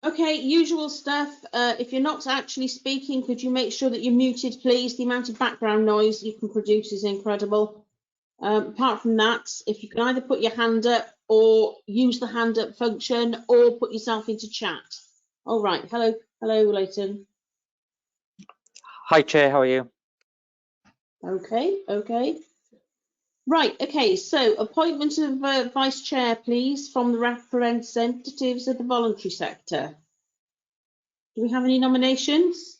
Okay, usual stuff. If you're not actually speaking, could you make sure that you're muted, please? The amount of background noise you can produce is incredible. Apart from that, if you can either put your hand up or use the hand up function or put yourself into chat. All right. Hello, Leighton. Hi, Chair. How are you? Okay. Right, okay, so appointment of Vice Chair, please, from the representatives of the voluntary sector. Do we have any nominations?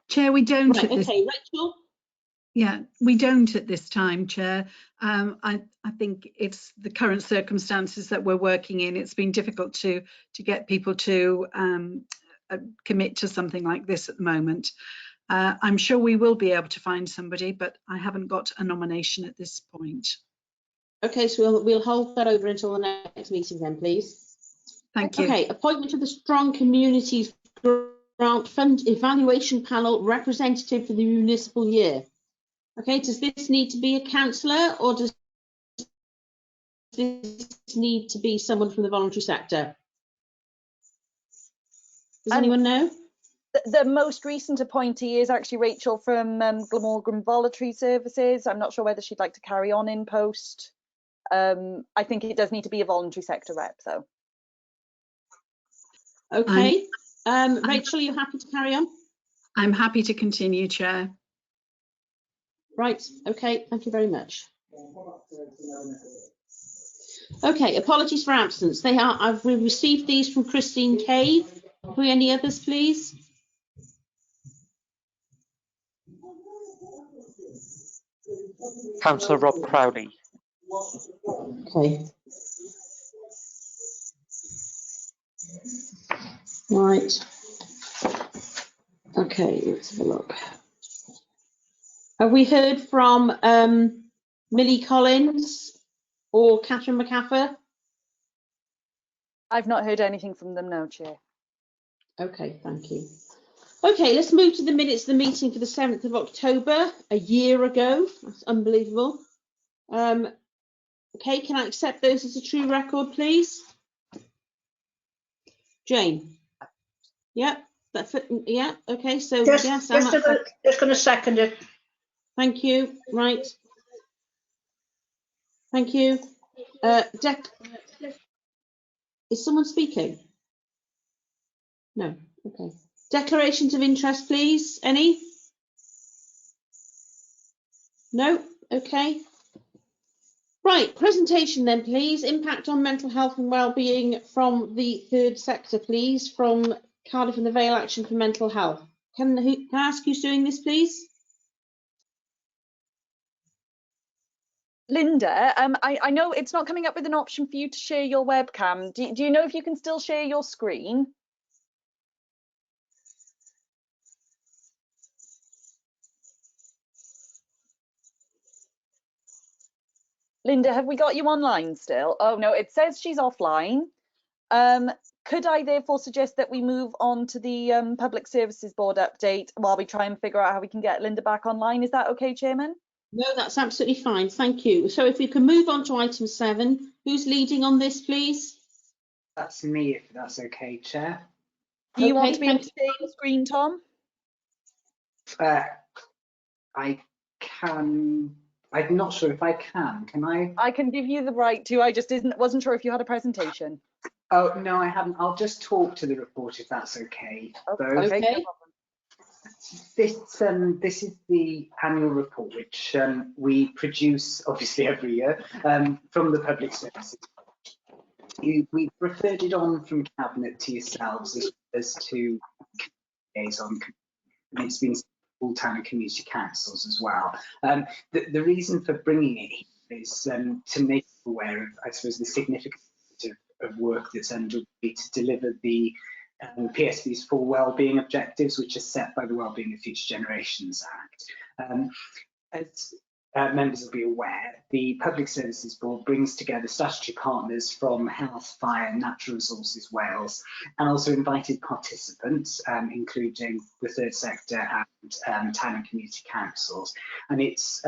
Chair, we don't Right, at this. okay, Rachel? Yeah, we don't at this time, Chair. I think it's the current circumstances that we're working in. It's been difficult to get people to commit to something like this at the moment. I'm sure we will be able to find somebody, but I haven't got a nomination at this point. Okay, so we'll hold that over until the next meeting then, please. Thank you. Okay, appointment of the Strong Communities Grant Fund Evaluation Panel representative for the municipal year. Okay, does this need to be a councillor or does this need to be someone from the voluntary sector? Does anyone know? The most recent appointee is actually Rachel from Glamorgan Voluntary Services. I'm not sure whether she'd like to carry on in post. I think it does need to be a voluntary sector rep, though. Okay. Rachel, are you happy to carry on? I'm happy to continue, Chair. Right. Okay. Thank you very much. Okay. Apologies for absence. I've received these from Christine Cave. Have we any others, please? Councillor Rob Crowley. Okay. Right. Okay, let's have a look. Have we heard from Millie Collins or Catherine McCaffer? I've not heard anything from them, no, Chair. Okay, thank you. Okay, let's move to the minutes of the meeting for the 7th of October, a year ago. That's unbelievable. Okay, can I accept those as a true record, please? Jane? Yeah, that's it. Yeah, okay, so yes, just going to second it. Thank you. Right. Thank you. Is someone speaking? No. Okay. Declarations of interest, please. Any? No. Okay. Right. Presentation then, please. Impact on mental health and wellbeing from the third sector, please. From Cardiff and the Vale Action for Mental Health. Can I ask who's doing this, please? Linda, I know it's not coming up with an option for you to share your webcam. Do you know if you can still share your screen? Linda, have we got you online still? Oh no, it says she's offline. Could I therefore suggest that we move on to the Public Services Board update while we try and figure out how we can get Linda back online? Is that okay, Chairman? No, that's absolutely fine. Thank you. So if we can move on to item 7, who's leading on this, please? That's me, if that's okay, Chair. Do you want to be able to share your screen, Tom? I can. I'm not sure if I can. Can I? I can give you the right to. I just wasn't sure if you had a presentation. Oh no, I haven't. I'll just talk to the report if that's okay. Okay. No This is the annual report which we produce obviously every year from the Public Services. We've referred it on from Cabinet to yourselves as to Liaison, and it's been all town and community councils as well. The reason for bringing it here is to make you aware of, I suppose, the significance of work that's underway to deliver the PSB's 4 wellbeing objectives, which are set by the Wellbeing of Future Generations Act. As members will be aware, the Public Services Board brings together statutory partners from Health, Fire and Natural Resources Wales, and also invited participants, including the third sector and town and community councils. And its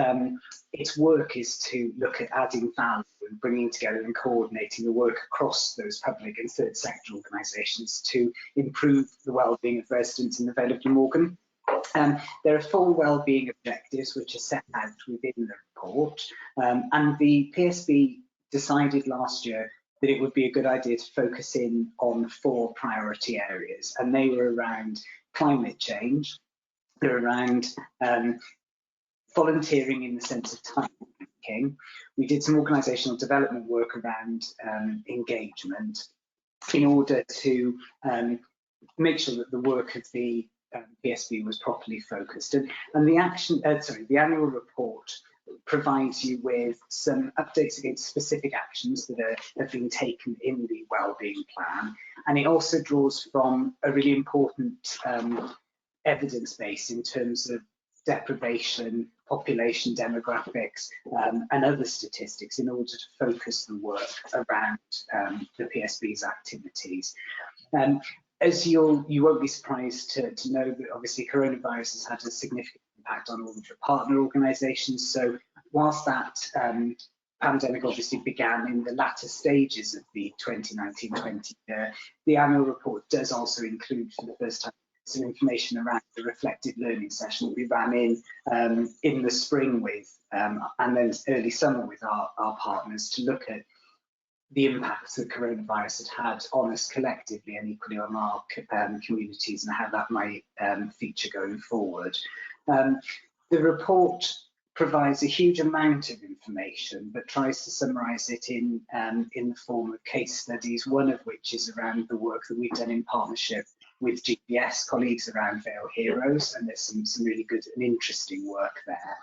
work is to look at adding value and bringing together and coordinating the work across those public and third sector organisations to improve the wellbeing of residents in the Vale of Glamorgan. There are 4 wellbeing objectives which are set out within the report, and the PSB decided last year that it would be a good idea to focus in on 4 priority areas, and they were around climate change, they're around volunteering in the sense of time making. We did some organisational development work around engagement in order to make sure that the work of the PSB was properly focused, and the annual report provides you with some updates against specific actions that have been taken in the wellbeing plan, and it also draws from a really important evidence base in terms of deprivation, population demographics, and other statistics in order to focus the work around the PSB's activities. As you won't be surprised to know that obviously coronavirus has had a significant impact on all of your partner organisations. So whilst that pandemic obviously began in the latter stages of the 2019-20 year, the annual report does also include for the first time some information around the reflective learning session we ran in the spring with and then early summer with our partners to look at the impacts that coronavirus had on us collectively and equally on our communities and how that might feature going forward. The report provides a huge amount of information but tries to summarise it in the form of case studies, one of which is around the work that we've done in partnership with GPS colleagues around Vale Heroes, and there's some really good and interesting work there.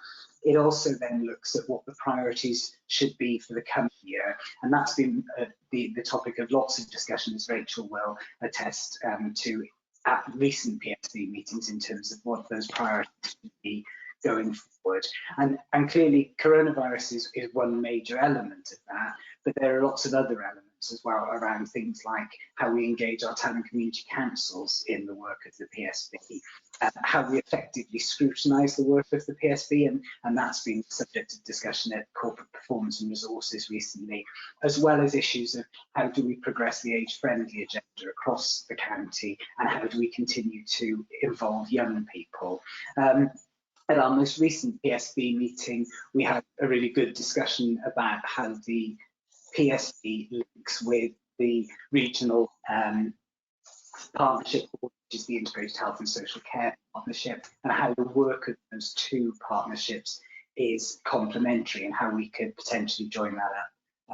It also then looks at what the priorities should be for the coming year, and that's been the topic of lots of discussion, as Rachel will attest to at recent PSB meetings in terms of what those priorities should be going forward. And clearly coronavirus is one major element of that, but there are lots of other elements as well around things like how we engage our town and community councils in the work of the PSB, how we effectively scrutinise the work of the PSB, and that's been subject to discussion at Corporate Performance and Resources recently, as well as issues of how do we progress the age-friendly agenda across the county and how do we continue to involve young people. At our most recent PSB meeting, we had a really good discussion about how the PSB links with the regional partnership, which is the Integrated Health and Social Care Partnership, and how the work of those 2 partnerships is complementary and how we could potentially join that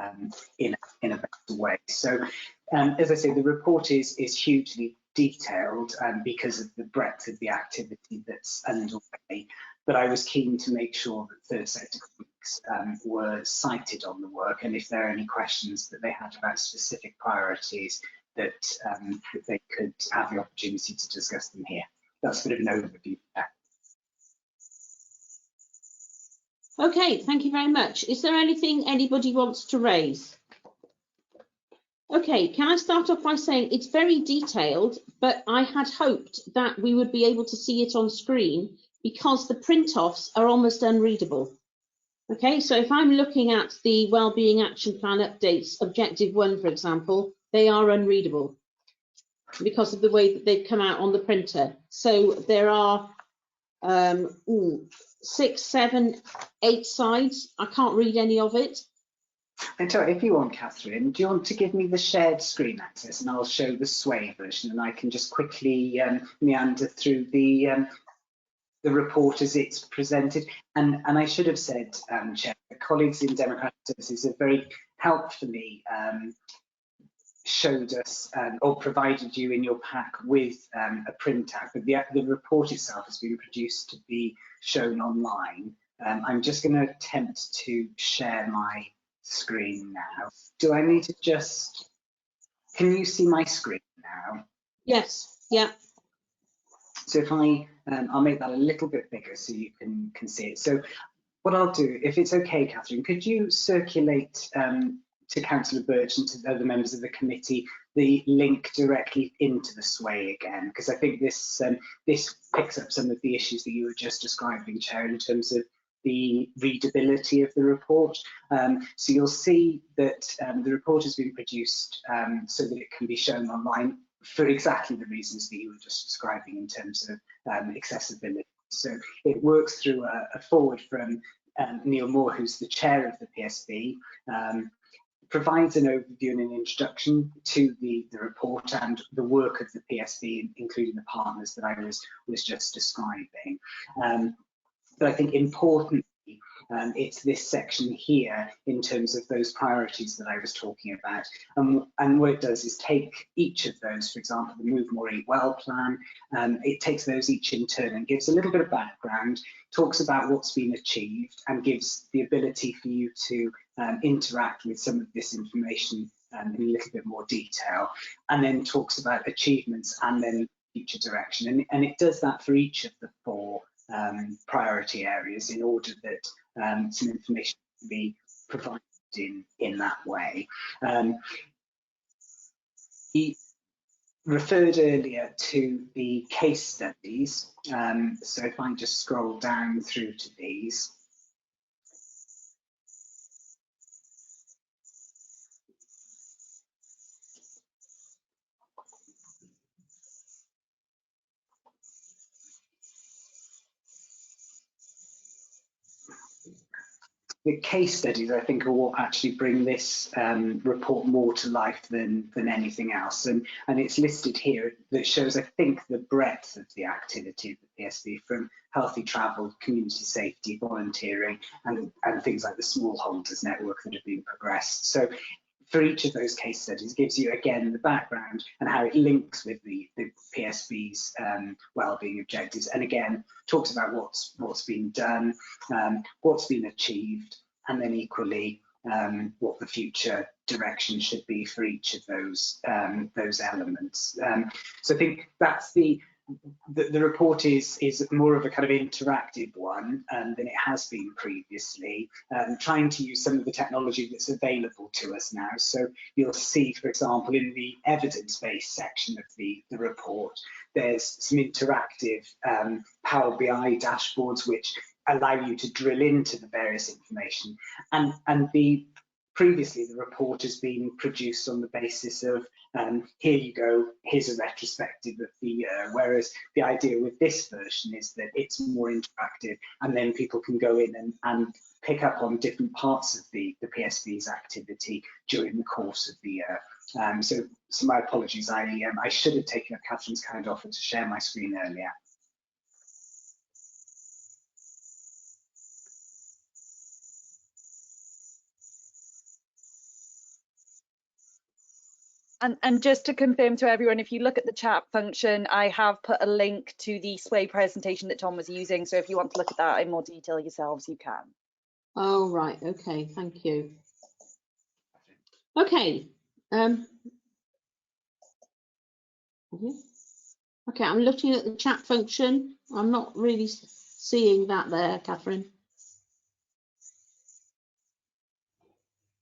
up in a better way. So, as I say, the report is hugely detailed because of the breadth of the activity that's underway, but I was keen to make sure that third sector colleagues were cited on the work, and if there are any questions that they had about specific priorities, that they could have the opportunity to discuss them here. That's a bit of an overview there. Okay, thank you very much. Is there anything anybody wants to raise? Okay, can I start off by saying it's very detailed, but I had hoped that we would be able to see it on screen because the print-offs are almost unreadable. Okay, so if I'm looking at the Wellbeing Action Plan updates, Objective 1, for example, they are unreadable because of the way that they've come out on the printer. So there are 6, 7, 8 sides. I can't read any of it. And so if you want, Catherine, do you want to give me the shared screen access and I'll show the Sway version and I can just quickly meander through the report as it's presented. And I should have said, Chair, the colleagues in Democratic Services have very helpfully showed us or provided you in your pack with a printout, but the report itself has been produced to be shown online. I'm just going to attempt to share my screen now. Do I need to just, can you see my screen now? Yes, yeah. So if I'll make that a little bit bigger so you can see it. So what I'll do, if it's okay, Catherine, could you circulate to Councillor Birch and to the other members of the committee the link directly into the SWAY again? Because I think this picks up some of the issues that you were just describing, Chair, in terms of the readability of the report. So you'll see that the report has been produced so that it can be shown online for exactly the reasons that you were just describing in terms of accessibility. So it works through a forward from Neil Moore, who's the chair of the PSB, provides an overview and an introduction to the report and the work of the PSB, including the partners that I was just describing. But I think importantly, it's this section here in terms of those priorities that I was talking about. And what it does is take each of those, for example, the Move More Eat Well plan, it takes those each in turn and gives a little bit of background, talks about what's been achieved and gives the ability for you to interact with some of this information in a little bit more detail, and then talks about achievements and then future direction. And it does that for each of the 4 priority areas in order that some information can be provided in that way. He referred earlier to the case studies, so if I just scroll down through to these. The case studies, I think, are what actually bring this report more to life than anything else. And it's listed here that shows, I think, the breadth of the activity of the PSB, from healthy travel, community safety, volunteering, and things like the smallholders network that have been progressed. So for each of those case studies gives you, again, the background and how it links with the PSB's wellbeing objectives, and again talks about what's been done, what's been achieved, and then equally what the future direction should be for each of those elements. So I think that's the report is more of a kind of interactive one than it has been previously, trying to use some of the technology that's available to us now. So you'll see, for example, in the evidence-based section of the report, there's some interactive Power BI dashboards which allow you to drill into the various information. And previously the report has been produced on the basis of here you go, here's a retrospective of the year, whereas the idea with this version is that it's more interactive, and then people can go in and pick up on different parts of the PSB's activity during the course of the year. So my apologies, I should have taken up Catherine's kind offer to share my screen earlier. And just to confirm to everyone, if you look at the chat function, I have put a link to the SWAY presentation that Tom was using. So if you want to look at that in more detail yourselves, you can. Oh, right. Okay. Thank you. Okay. Okay, I'm looking at the chat function. I'm not really seeing that there, Catherine.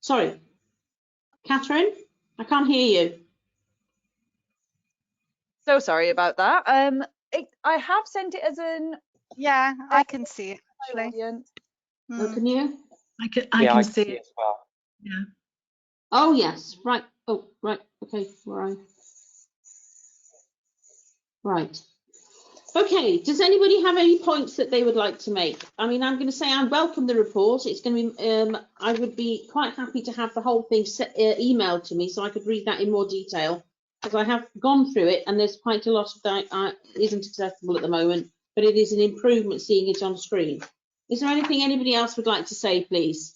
Sorry. Catherine, I can't hear you. So sorry about that. I have sent it as an Yeah, I can see it actually. audience. Oh, can you? I can I see it. as well. Yeah. Oh, yes. Right. Oh, right. Okay. Right. Right. Okay. Does anybody have any points that they would like to make? I mean, I'm going to say I welcome the report. It's going to be. I would be quite happy to have the whole thing emailed to me so I could read that in more detail, because I have gone through it and there's quite a lot of that isn't accessible at the moment, but it is an improvement seeing it on screen. Is there anything anybody else would like to say, please?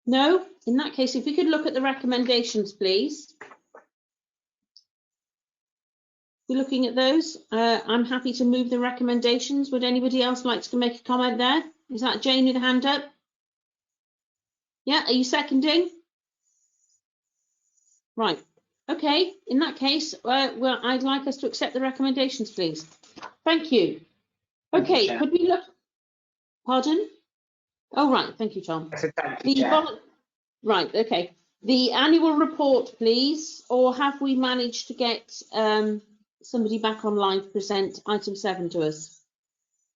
No? In that case, if we could look at the recommendations, please. We're looking at those. I'm happy to move the recommendations. Would anybody else like to make a comment there? Is that Jane with a hand up? Yeah, are you seconding? Right. Okay, in that case, well, I'd like us to accept the recommendations, please. Thank you. Thank you, Okay, Chair. could we look? Pardon? Oh, right. Thank you, Tom. I said thank you, The Chair. right. Okay. The annual report, please. Or have we managed to get somebody back online to present item 7 to us?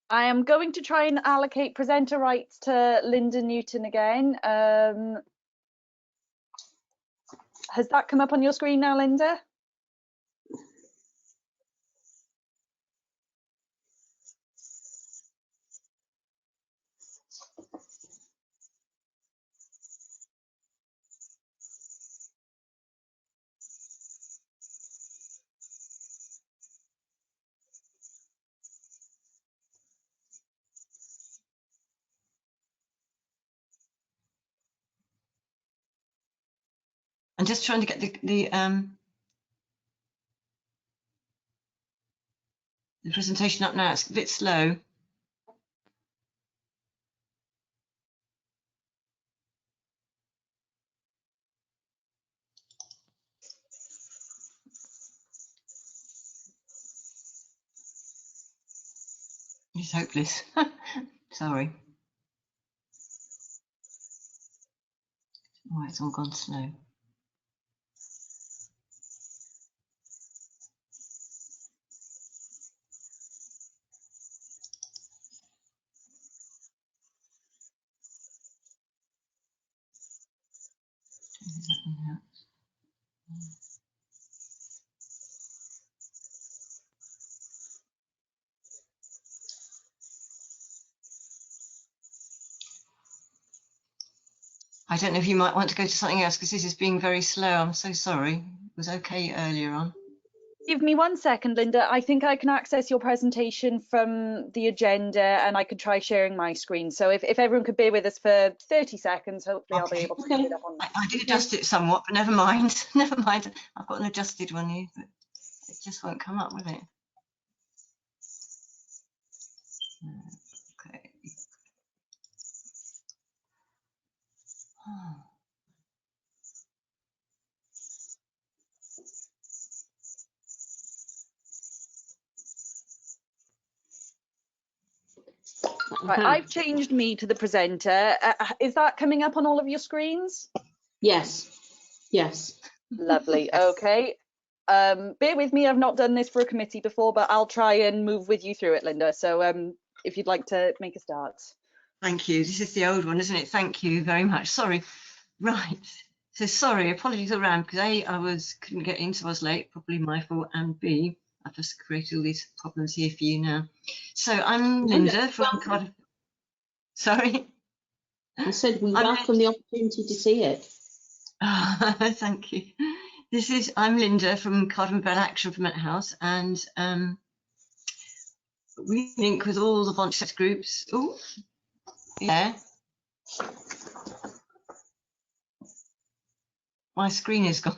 I am going to try and allocate presenter rights to Linda Newton again. Has that come up on your screen now, Linda? I'm just trying to get the presentation up now. It's a bit slow. It's hopeless. Sorry. Oh, it's all gone slow. I don't know if you might want to go to something else because this is being very slow. I'm so sorry. It was okay earlier on. Give me 1 second, Linda. I think I can access your presentation from the agenda and I could try sharing my screen. So if everyone could bear with us for 30 seconds, hopefully I'll be Okay. able to get it up on. I did adjust it somewhat, but never mind. Never mind. I've got an adjusted one here, but it just won't come up, will it? Okay. Oh. Right, I've changed me to the presenter. Is that coming up on all of your screens? Yes. Yes. Lovely. Okay. Bear with me. I've not done this for a committee before, but I'll try and move with you through it, Linda. So if you'd like to make a start. Thank you. This is the old one, isn't it? Thank you very much. Sorry. Right. So sorry, apologies all round because A, couldn't get in, so I was late, probably my fault, and B, I've just created all these problems here for you now. So I'm Linda from Cardiff. Sorry. I said we welcome the opportunity to see it. Thank you. I'm Linda from Cardiff Bell Action for Mental Health, and we link with all the voluntary sector groups. Oh, yeah. My screen is gone.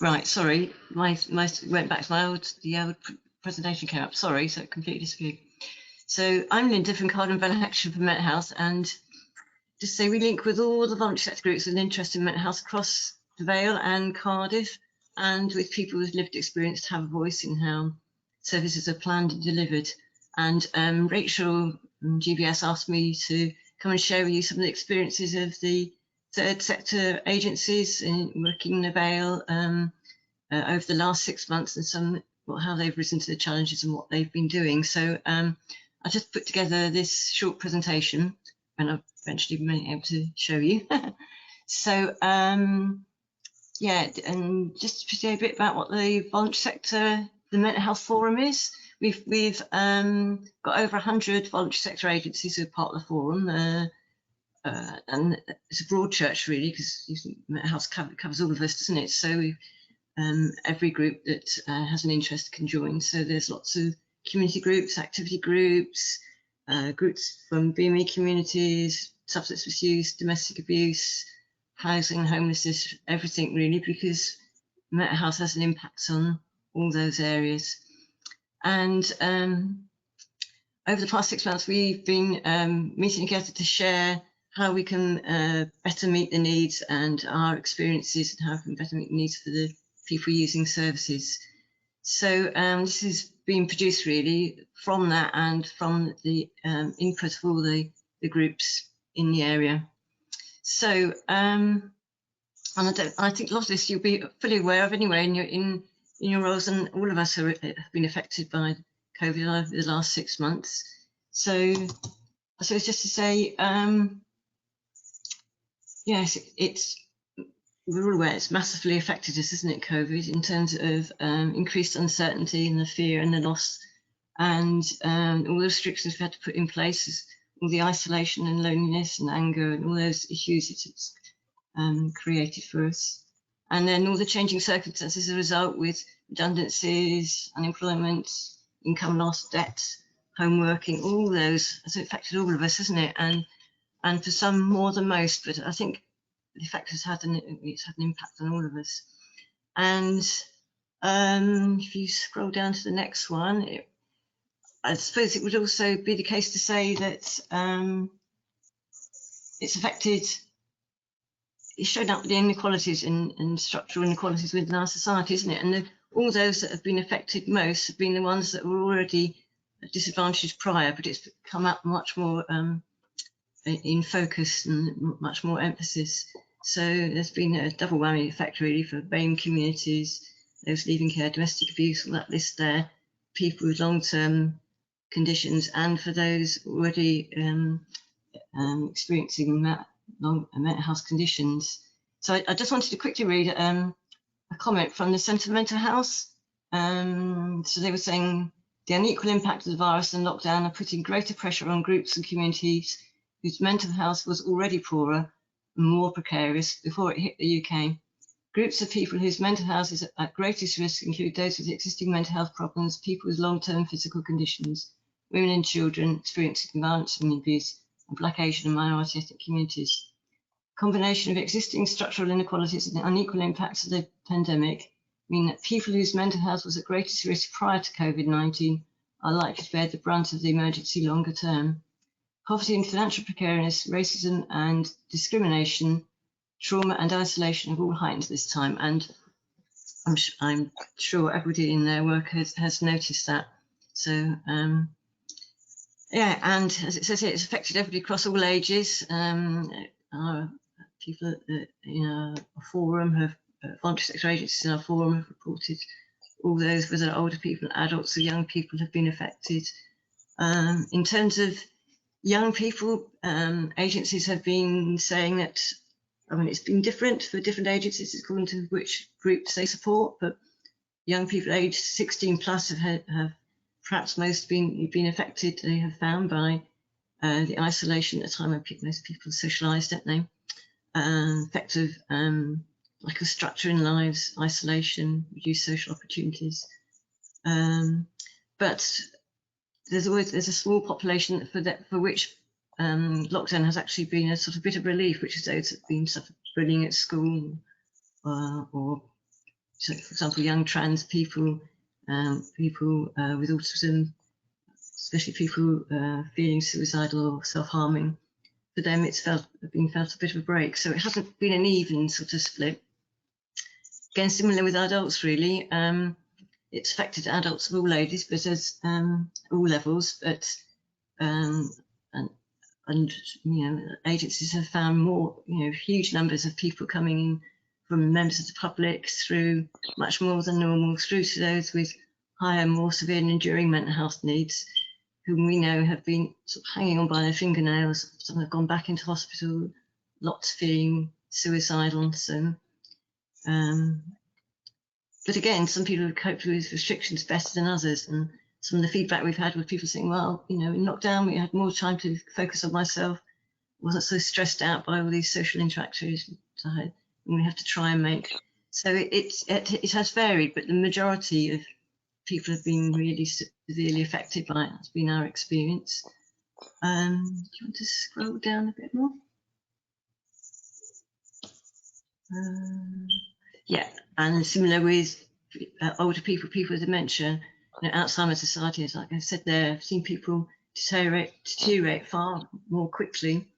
Right, sorry, my went back to the old presentation came up. Sorry, so it completely disappeared. So I'm Linda from Cardiff Bell Action for Mental Health, and just say we link with all the voluntary sector groups with an interest in mental health across the Vale and Cardiff, and with people with lived experience to have a voice in how services are planned and delivered. And Rachel from GBS asked me to come and share with you some of the experiences of the third sector agencies in working in the Vale over the last 6 months, and how they've risen to the challenges and what they've been doing. So I just put together this short presentation, and I've eventually been able to show you. So yeah, and just to say a bit about what the voluntary sector, the mental health forum is. We've got over 100 voluntary sector agencies who are part of the forum, and it's a broad church really, because mental health covers all of us, doesn't it? So every group that has an interest can join. So there's lots of community groups, activity groups, groups from BME communities, substance misuse, domestic abuse, housing, homelessness, everything really, because mental health has an impact on all those areas. And over the past 6 months, we've been meeting together to share how we can better meet the needs and our experiences, and how we can better meet the needs for the people using services. So this is being produced really from that and from the input of all the groups in the area. So and I think a lot of this you'll be fully aware of anyway in your roles, and all of us have been affected by COVID over the last 6 months. So I suppose just to say, yes, we're all aware it's massively affected us, isn't it, COVID, in terms of increased uncertainty and the fear and the loss, and all the restrictions we've had to put in place, all the isolation and loneliness and anger and all those issues it's created for us. And then all the changing circumstances as a result, with redundancies, unemployment, income loss, debt, home working, all those has affected all of us, hasn't it? And for some more than most, but I think the effect it's had an impact on all of us. And if you scroll down to the next one, I suppose it would also be the case to say that it's affected, it's shown up the inequalities and structural inequalities within our society, isn't it? And all those that have been affected most have been the ones that were already disadvantaged prior, but it's come up much more in focus and much more emphasis. So there's been a double whammy effect really for BAME communities, those leaving care, domestic abuse, all that list there, people with long-term conditions, and for those already experiencing mental health conditions. So I just wanted to quickly read a comment from the Centre for Mental Health. So they were saying the unequal impact of the virus and lockdown are putting greater pressure on groups and communities whose mental health was already poorer and more precarious before it hit the UK. Groups of people whose mental health is at greatest risk include those with existing mental health problems, people with long-term physical conditions, women and children experiencing violence and abuse, and Black, Asian and minority ethnic communities. Combination of existing structural inequalities and unequal impacts of the pandemic mean that people whose mental health was at greatest risk prior to COVID-19 are likely to bear the brunt of the emergency longer term. Poverty and financial precariousness, racism and discrimination, trauma and isolation have all heightened this time, and I'm sure everybody in their work has noticed that. So yeah, and as it says here, it's affected everybody across all ages. Our people in our forum have voluntary sector agencies in our forum have reported all those, whether older people, adults or young people, have been affected. In terms of young people, agencies have been saying that, I mean, it's been different for different agencies according to which groups they support, but young people aged 16 plus have perhaps most been affected, they have found, by the isolation at a time when most people socialise, don't they? Effect of lack of structure in lives, isolation, reduced social opportunities. But there's a small population for which lockdown has actually been a sort of bit of relief, which is those that have been suffered bullying at school, or so, for example, young trans people, people with autism, especially people feeling suicidal or self-harming. For them, it's been felt a bit of a break. So it hasn't been an even sort of split. Again, similar with adults, really. It's affected adults of all ages, but as all levels. But and you know, agencies have found more, you know, huge numbers of people coming in from members of the public, through much more than normal, through to those with higher, more severe and enduring mental health needs, whom we know have been sort of hanging on by their fingernails. Some have gone back into hospital, lots feeling suicidal. So, but again, some people have coped with restrictions better than others. And some of the feedback we've had with people saying, well, you know, in lockdown, we had more time to focus on myself. Wasn't so stressed out by all these social interactions and we have to try and make. So it has varied, but the majority of people have been really severely affected by it. That's been our experience. Do you want to scroll down a bit more? Yeah, and similar with older people, people with dementia, Alzheimer's society, as like I said there, I've seen people deteriorate far more quickly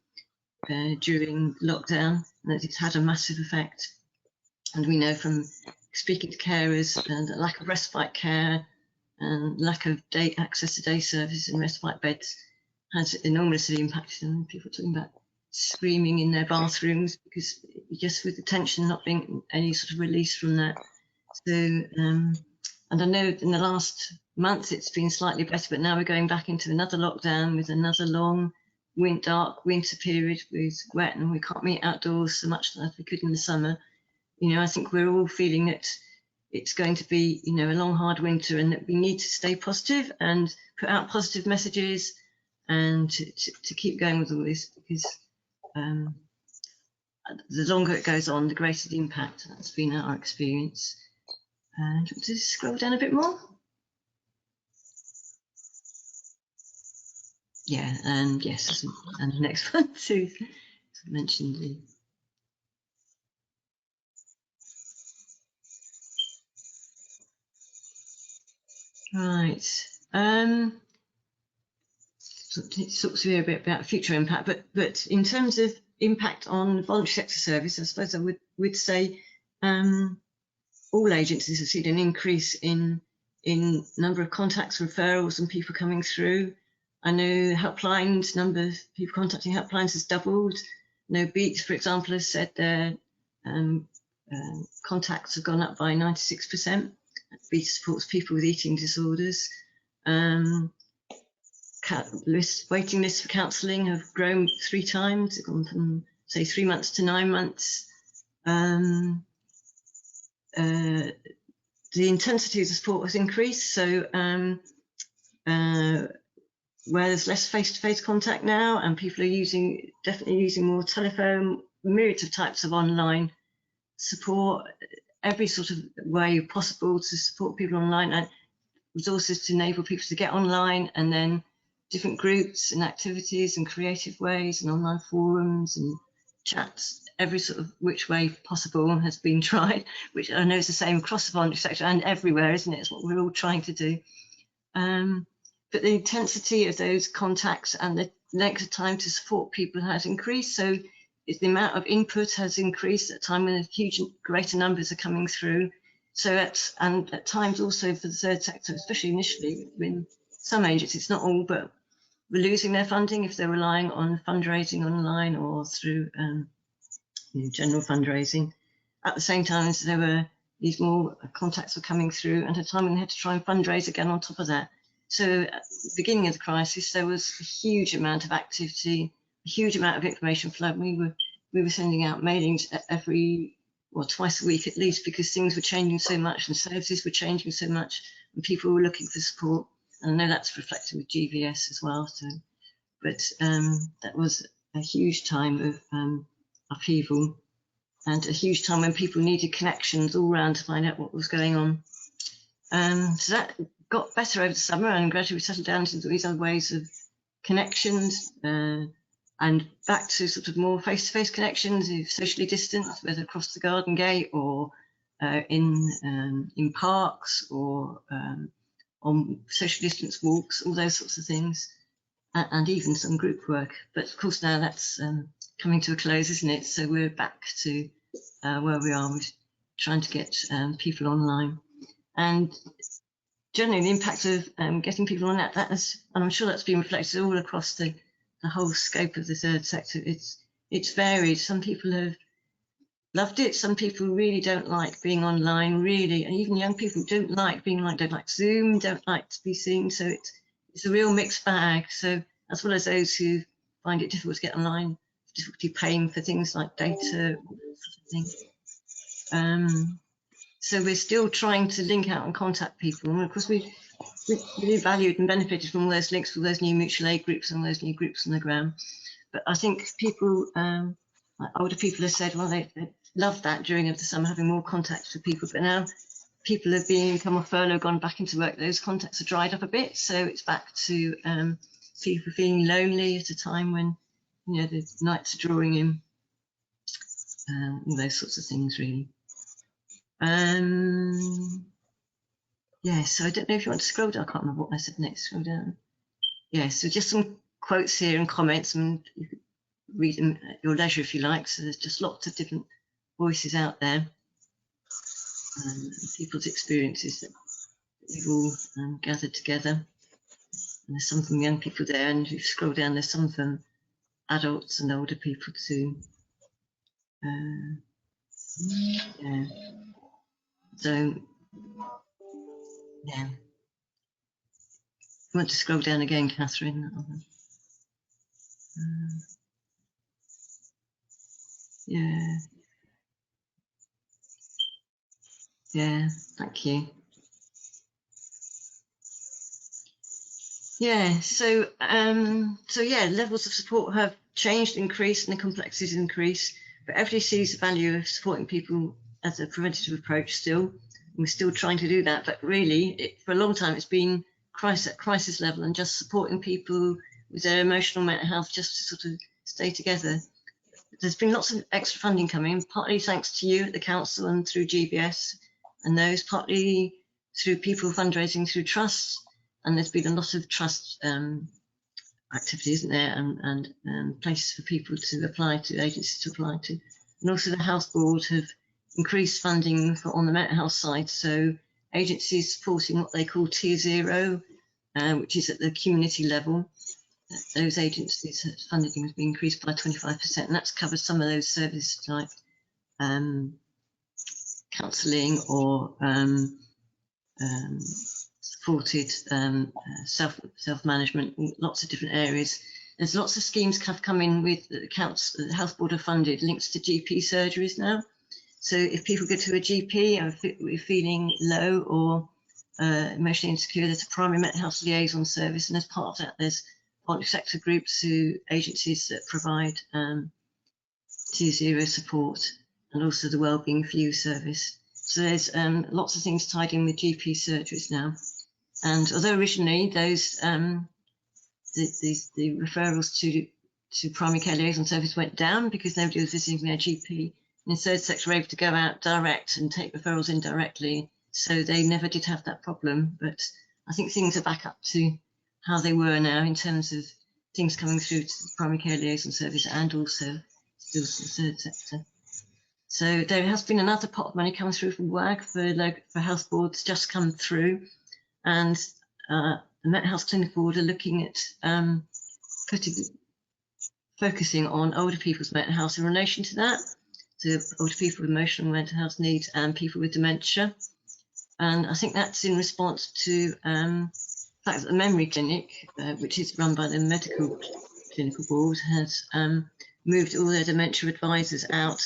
during lockdown, and that it's had a massive effect. And we know from speaking to carers and the lack of respite care and lack of access to day services and respite beds has enormously impacted on people. Talking about screaming in their bathrooms because just with the tension not being any sort of release from that. So, and I know in the last month it's been slightly better, but now we're going back into another lockdown with another long, dark winter period with wet, and we can't meet outdoors so much as we could in the summer. I think we're all feeling that it's going to be, a long, hard winter, and that we need to stay positive and put out positive messages and to keep going with all this, because the longer it goes on, the greater the impact. That's been our experience. And do you want to scroll down a bit more? Yeah, and yes, and the next one too, as I mentioned. Right. It talks here a bit about future impact, but in terms of impact on voluntary sector service, I suppose I would say all agencies have seen an increase in number of contacts, referrals, and people coming through. I know helplines, number of people contacting helplines has doubled. No Beats, for example, has said their contacts have gone up by 96%. Beats supports people with eating disorders. Waiting lists for counselling have grown 3 times. It's gone from, say, 3 months to 9 months. The intensity of the support has increased. So where there's less face-to-face contact now, and people are definitely using more telephone, myriads of types of online support, every sort of way possible to support people online, and resources to enable people to get online, and then different groups and activities and creative ways and online forums and chats, every sort of which way possible has been tried, which I know is the same across the voluntary sector and everywhere, isn't it? It's what we're all trying to do. But the intensity of those contacts and the length of time to support people has increased. So the amount of input has increased at a time when huge greater numbers are coming through. So and at times also for the third sector, especially initially, when some agencies, not all, but were losing their funding if they're relying on fundraising online or through general fundraising. At the same time as there were these more contacts were coming through, and at a time when they had to try and fundraise again on top of that. So at the beginning of the crisis, there was a huge amount of activity, a huge amount of information flow. We were sending out mailings twice a week at least, because things were changing so much and services were changing so much, and people were looking for support. And I know that's reflected with GVS as well. So, but that was a huge time of upheaval, and a huge time when people needed connections all around to find out what was going on. So that got better over the summer, and gradually settled down into these other ways of connections, and back to sort of more face-to-face connections, socially distanced, whether across the garden gate or in parks or on social distance walks, all those sorts of things, and even some group work. But of course now that's coming to a close, isn't it? So we're back to where we are with trying to get people online. And generally the impact of getting people on that and I'm sure that's been reflected all across the whole scope of the third sector. It's varied. Some people have loved it. Some people really don't like being online, really, and even young people don't like being online, don't like Zoom, don't like to be seen. So it's a real mixed bag. So as well as those who find it difficult to get online, difficulty paying for things like data, all that sort of thing. So we're still trying to link out and contact people, and of course we really valued and benefited from all those links, all those new mutual aid groups and those new groups on the ground. But I think people, like older people have said, well, they loved that during the summer, having more contacts with people, but now people have come off furlough, gone back into work, those contacts are dried up a bit. So it's back to people feeling lonely at a time when, the nights are drawing in, all those sorts of things, really. Yeah, so I don't know if you want to scroll down. I can't remember what I said next. Scroll down. Yeah, so just some quotes here and comments, and you can read them at your leisure if you like. So there's just lots of different voices out there, people's experiences that we've all gathered together. And there's some from young people there, and if you scroll down, there's some from adults and older people too. Yeah. So, yeah. You want to scroll down again, Catherine? Yeah. Yeah, thank you. Yeah, so yeah, levels of support have changed, increased, and the complexities increased. But everybody sees the value of supporting people as a preventative approach still. And we're still trying to do that, but really, for a long time, it's been at crisis level and just supporting people with their emotional mental health just to sort of stay together. There's been lots of extra funding coming, partly thanks to you at the council and through GBS, and those partly through people fundraising through trusts. And there's been a lot of trust activity, isn't there, and places for people to apply to, agencies to apply to. And also the Health Board have increased funding on the mental health side. So agencies supporting what they call Tier 0, which is at the community level. Those agencies' funding has been increased by 25%, and that's covered some of those services like counselling or supported self-management, lots of different areas. There's lots of schemes have come in with the Health Board have funded links to GP surgeries now. So if people go to a GP and we're feeling low or emotionally insecure, there's a primary mental health liaison service, and as part of that, there's public sector groups agencies that provide Tier 0 support, and also the Wellbeing for You service. So there's lots of things tied in with GP surgeries now. And although originally those the referrals to primary care liaison service went down because nobody was visiting their GP, and in third sector were able to go out direct and take referrals in directly, so they never did have that problem. But I think things are back up to how they were now in terms of things coming through to the primary care liaison service and also still to the third sector. So there has been another pot of money coming through from WAG for health boards just come through, and the Mental Health Clinic Board are looking at focusing on older people's mental health in relation to that, to older people with emotional and mental health needs and people with dementia. And I think that's in response to the fact that the Memory Clinic, which is run by the Medical Clinical Board, has moved all their dementia advisors out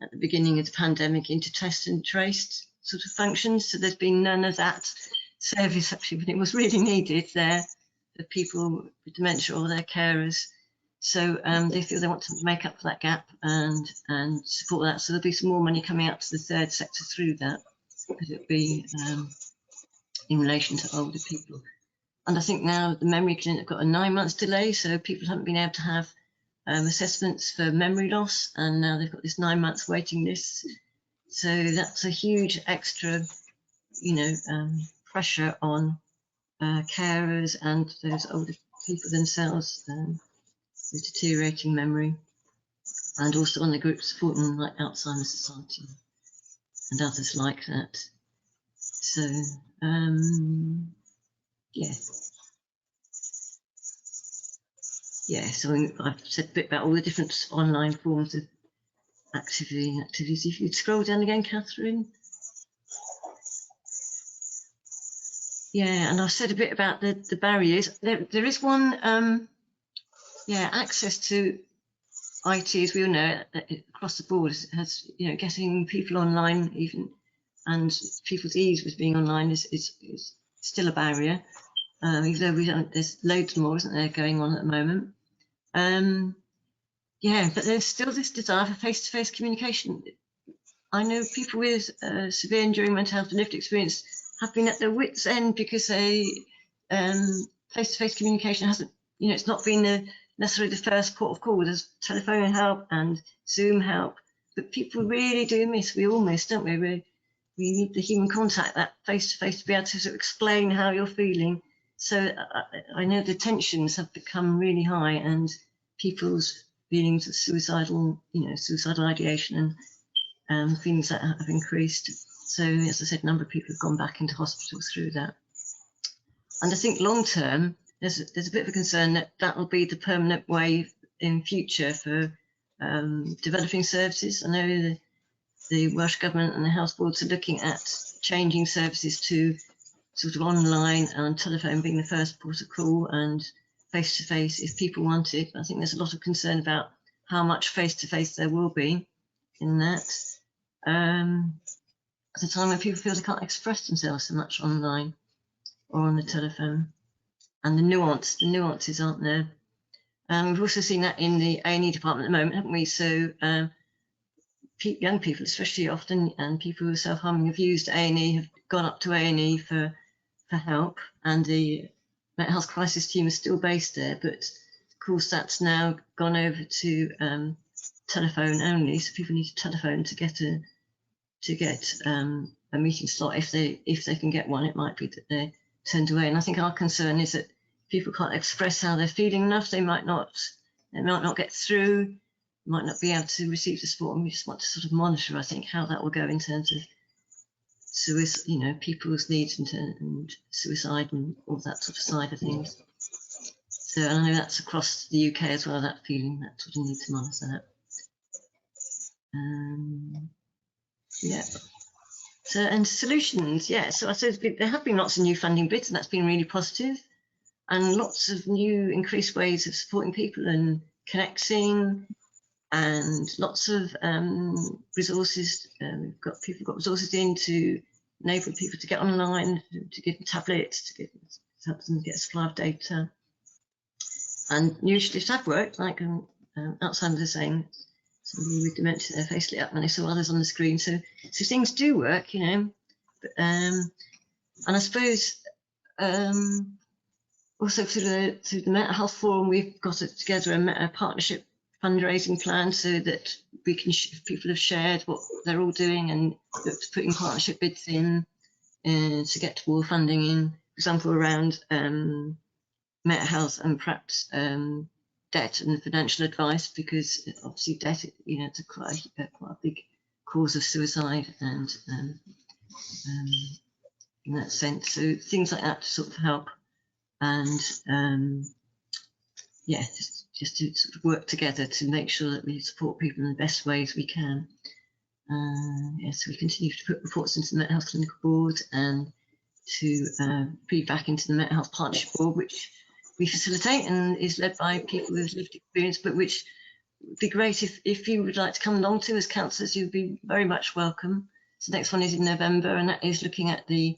at the beginning of the pandemic into test and trace sort of functions. So there's been none of that service actually when it was really needed there for people with dementia or their carers. So they feel they want to make up for that gap and support that. So there'll be some more money coming out to the third sector through that, because it'll be in relation to older people. And I think now the Memory Clinic have got a 9 months delay, so people haven't been able to have assessments for memory loss, and now they've got this 9 months waiting list. So that's a huge extra, pressure on carers and those older people themselves with deteriorating memory, and also on the group supporting like Alzheimer's Society and others like that. So so I've said a bit about all the different online forms of activities. If you'd scroll down again, Catherine. Yeah, and I've said a bit about the barriers. There is one, access to IT, as we all know, across the board has, getting people online even, and people's ease with being online is still a barrier, even though there's loads more, isn't there, going on at the moment. But there's still this desire for face-to-face communication. I know people with severe enduring mental health and lived experience have been at their wits' end because face-to-face communication hasn't, it's not been necessarily the first port of call. There's telephone help and Zoom help, but people really do miss. We all miss, don't we? we need the human contact, that face-to-face, to be able to sort of explain how you're feeling. So I know the tensions have become really high, and people's feelings of suicidal ideation and feelings that have increased. So as I said, a number of people have gone back into hospital through that. And I think long term, there's a bit of a concern that that will be the permanent way in future for developing services. I know the Welsh Government and the health boards are looking at changing services to sort of online and telephone being the first port of call and face-to-face if people want it. I think there's a lot of concern about how much face-to-face there will be in that. At a time when people feel they can't express themselves so much online or on the telephone, and the nuances aren't there. We've also seen that in the A&E department at the moment, haven't we? So young people, especially often, and people who are self-harming have used A&E, have gone up to A&E for help, and the mental health crisis team is still based there, but of course that's now gone over to telephone only, so people need to telephone to get a meeting slot. If they can get one, it might be that they're turned away. And I think our concern is that people can't express how they're feeling enough. They might not get through, might not be able to receive the support, and we just want to sort of monitor, I think, how that will go in terms of people's needs and suicide and all that sort of side of things. So I know that's across the UK as well, that feeling, that sort of need to monitor that. Yeah. So, and solutions, yeah. So I suppose there have been lots of new funding bids, and that's been really positive, and lots of new increased ways of supporting people and connecting, and lots of resources. People got resources in to enable people to get online, to give them tablets, to help them get a supply of data. And new initiatives have worked, like Alzheimer's is saying, somebody with dementia, their face lit up when they saw others on the screen. So things do work, you know. But, and I suppose also through the Mental Health Forum, we've got together a partnership fundraising plan so that we can, if people have shared what they're all doing, and look to putting partnership bids in to get more funding in, for example, around mental health and perhaps debt and financial advice, because obviously debt, you know, it's quite a big cause of suicide, and in that sense, so things like that to sort of help, and yeah, just to sort of work together to make sure that we support people in the best ways we can. Yeah, so we continue to put reports into the Mental Health Clinical Board and to feed back into the Mental Health Partnership Board, which we facilitate and is led by people with lived experience, but which would be great if you would like to come along to as councillors. You'd be very much welcome. So the next one is in November, and that is looking at the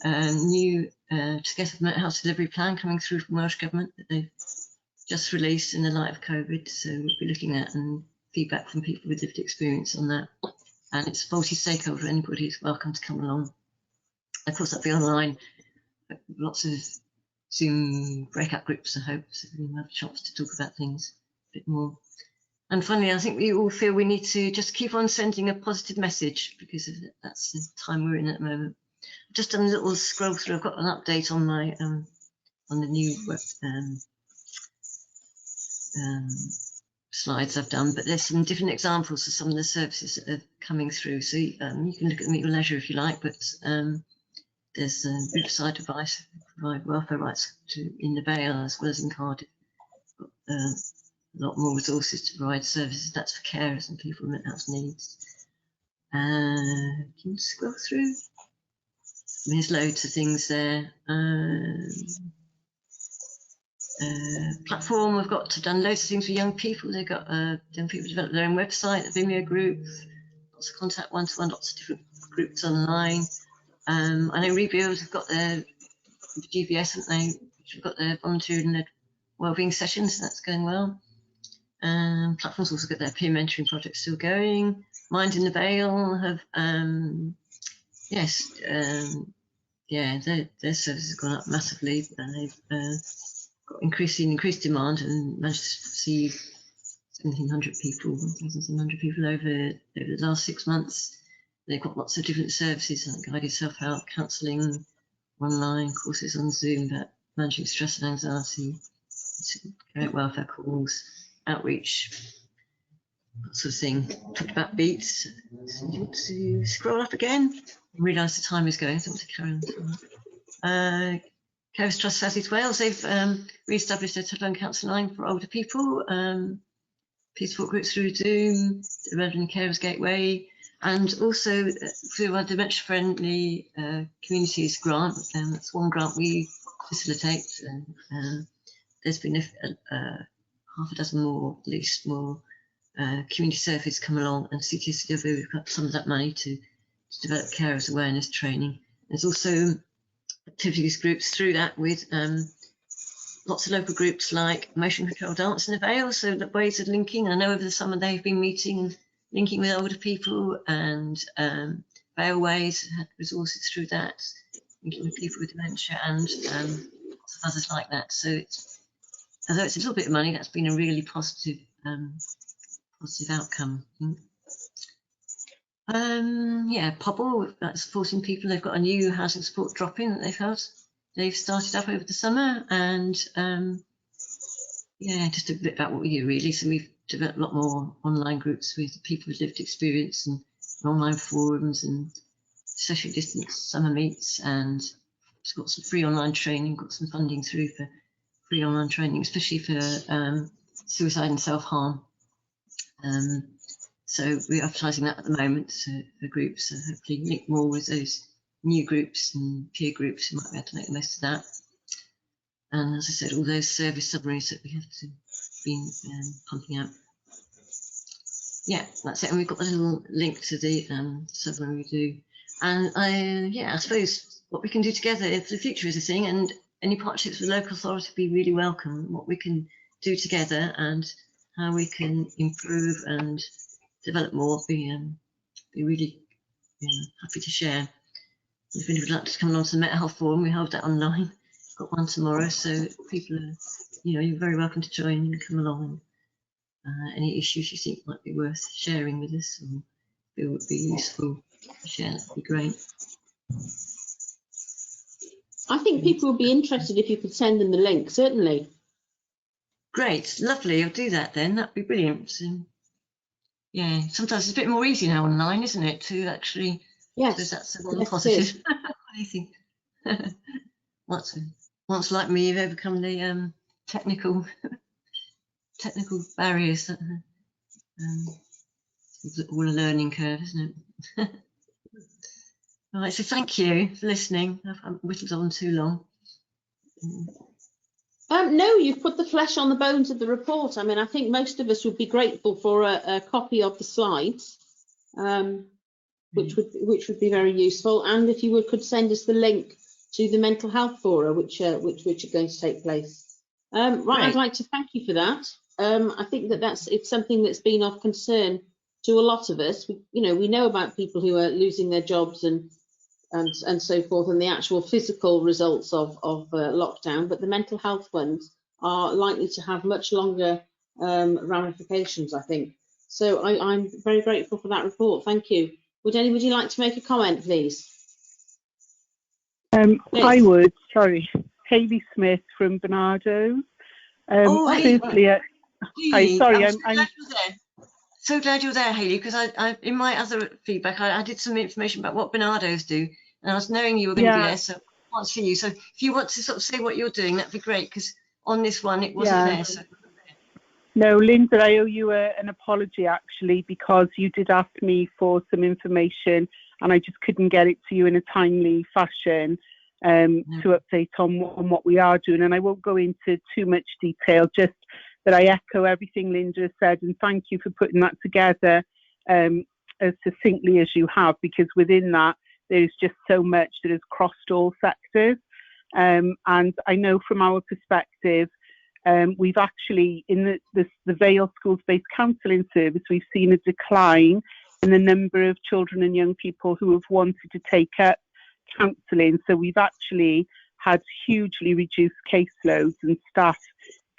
new Together for Mental Health Delivery Plan coming through from Welsh Government that they've just released in the light of COVID. So we'll be looking at and feedback from people with lived experience on that. And it's multi-stakeholder, anybody is welcome to come along. Of course, that'll be online, lots of Zoom breakout groups, I hope, so we'll have a chance to talk about things a bit more. And finally, I think we all feel we need to just keep on sending a positive message, because that's the time we're in at the moment. I've just done a little scroll through. I've got an update on my on the new slides I've done, but there's some different examples of some of the services that are coming through. So you can look at them at your leisure if you like, but there's riverside advice, provide welfare rights in the Vale as well as in Cardiff. Got a lot more resources to provide services. That's for carers and people with mental health needs. Can you scroll through? There's loads of things there. Platform, we've done loads of things for young people. They've got young people develop their own website, a Vimeo group, lots of contact one-to-one, lots of different groups online. I know Rebuild have got their GVS, haven't they? We've got their voluntary and their wellbeing sessions, and that's going well. Platforms also got their peer mentoring project still going. Mind in the Vale have, yeah, their services have gone up massively, and they've got increased demand and managed to see 1,700 people over the last 6 months. they've got lots of different services like guided self-help, counselling, online courses on Zoom about managing stress and anxiety, parent welfare calls, outreach, that sort of thing. Talked about beats. So you want to scroll up again? I realise the time is going, so I want to carry on. Carers Trust South East Wales, they've re-established a telephone counselling line for older people, peer support groups through Zoom, the Reverend Carers Gateway, and also through our Dementia Friendly Communities grant. That's one grant we facilitate. There's been half a dozen more, at least more, community services come along, and CTSW, we've got some of that money to develop carers awareness training. There's also activities groups through that with lots of local groups like Motion Control Dance in the Vale, so that ways of linking. I know over the summer they've been meeting and linking with older people, and Vale Ways had resources through that, linking with people with dementia, and lots of others like that. So it's, although it's a little bit of money, that's been a really positive outcome. Yeah, Pobble, that's supporting people. They've got a new housing support drop-in that they've started up over the summer, and yeah, just a bit about what we do really. So we've developed a lot more online groups with people with lived experience, and online forums, and socially distanced summer meets, and it's got some free online training, got some funding through for free online training, especially for suicide and self-harm. So we're advertising that at the moment for groups, so hopefully link more with those new groups and peer groups who might be able to make the most of that. And as I said, all those service summaries that we have to be pumping out. Yeah, that's it. And we've got a little link to the summary we do. And yeah, I suppose what we can do together for the future is a thing, and any partnerships with local authority would be really welcome. What we can do together and how we can improve and develop more, be really happy to share. If anyone would like to come along to the Mental Health Forum, we hold that online. Got one tomorrow, so people are, you're very welcome to join and come along. And any issues you think might be worth sharing with us, or feel would be useful to share, that'd be great. I think people would be interested if you could send them the link, certainly. Great, lovely. I'll do that then. That'd be brilliant. So, yeah, sometimes it's a bit more easy now online, isn't it, to actually. Yes. So that's one positive. What do you think? Once like me, you've overcome the technical barriers that it's all a learning curve, isn't it? Right, so thank you for listening. I've whittled on too long. No, you've put the flesh on the bones of the report. I mean, I think most of us would be grateful for a copy of the slides, which would be very useful. And if you could send us the link to the Mental Health Fora, which are going to take place. Right, I'd like to thank you for that. I think it's something that's been of concern to a lot of us. We know about people who are losing their jobs and so forth, and the actual physical results of lockdown, but the mental health ones are likely to have much longer ramifications, I think. So I'm very grateful for that report. Thank you. Would anybody like to make a comment, please? I would. Sorry, Hayley Smith from Bernardo's. Firstly, hi. Sorry, I'm so glad you're there, Hayley, because I in my other feedback I did some information about what Bernardo's do, and I was knowing you were going to be there, so I want to see you. So if you want to sort of say what you're doing, that'd be great, because on this one it wasn't there. So. No, Linda, I owe you an apology actually, because you did ask me for some information and I just couldn't get it to you in a timely fashion to update on what we are doing. And I won't go into too much detail, just that I echo everything Linda said, and thank you for putting that together as succinctly as you have, because within that there's just so much that has crossed all sectors. And I know from our perspective, we've actually, in the Vale Schools-Based Counselling Service, we've seen a decline in the number of children and young people who have wanted to take up counselling. So we've actually had hugely reduced caseloads and staff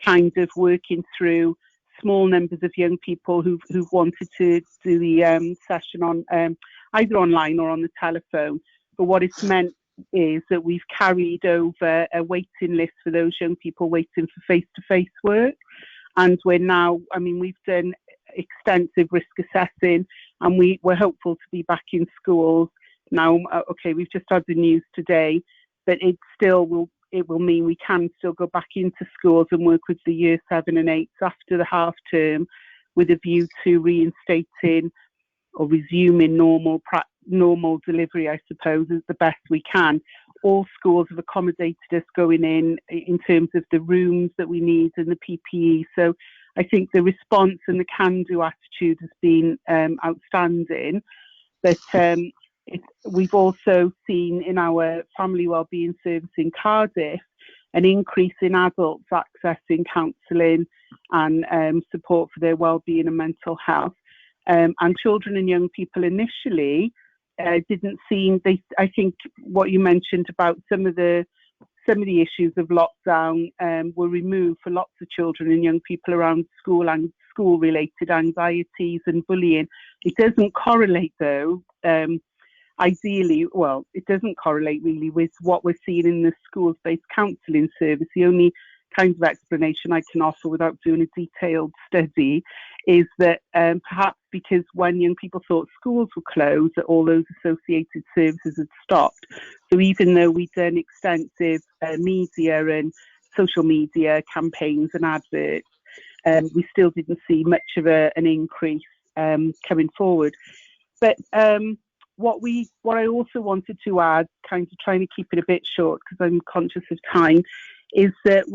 kind of working through small numbers of young people who've wanted to do the session either online or on the telephone. But what it's meant is that we've carried over a waiting list for those young people waiting for face-to-face work. And we're now, I mean, we've done extensive risk assessing, and we're hopeful to be back in schools now. Okay, we've just had the news today, but it will mean we can still go back into schools and work with the year 7 and 8 after the half term, with a view to reinstating or resuming normal delivery, I suppose, as the best we can. All schools have accommodated us going in terms of the rooms that we need and the PPE. So I think the response and the can-do attitude has been outstanding. But we've also seen in our family wellbeing service in Cardiff an increase in adults accessing counselling and support for their wellbeing and mental health. And children and young people initially didn't seem. I think what you mentioned about some of the issues of lockdown were removed for lots of children and young people around school and school-related anxieties and bullying. It doesn't correlate though. Ideally, well, it doesn't correlate really with what we're seeing in the schools-based counselling service. The only kind of explanation I can offer without doing a detailed study is that perhaps because when young people thought schools were closed, that all those associated services had stopped. So even though we'd done extensive media and social media campaigns and adverts, we still didn't see much of an increase coming forward. But what I also wanted to add, kind of trying to keep it a bit short because I'm conscious of time, is that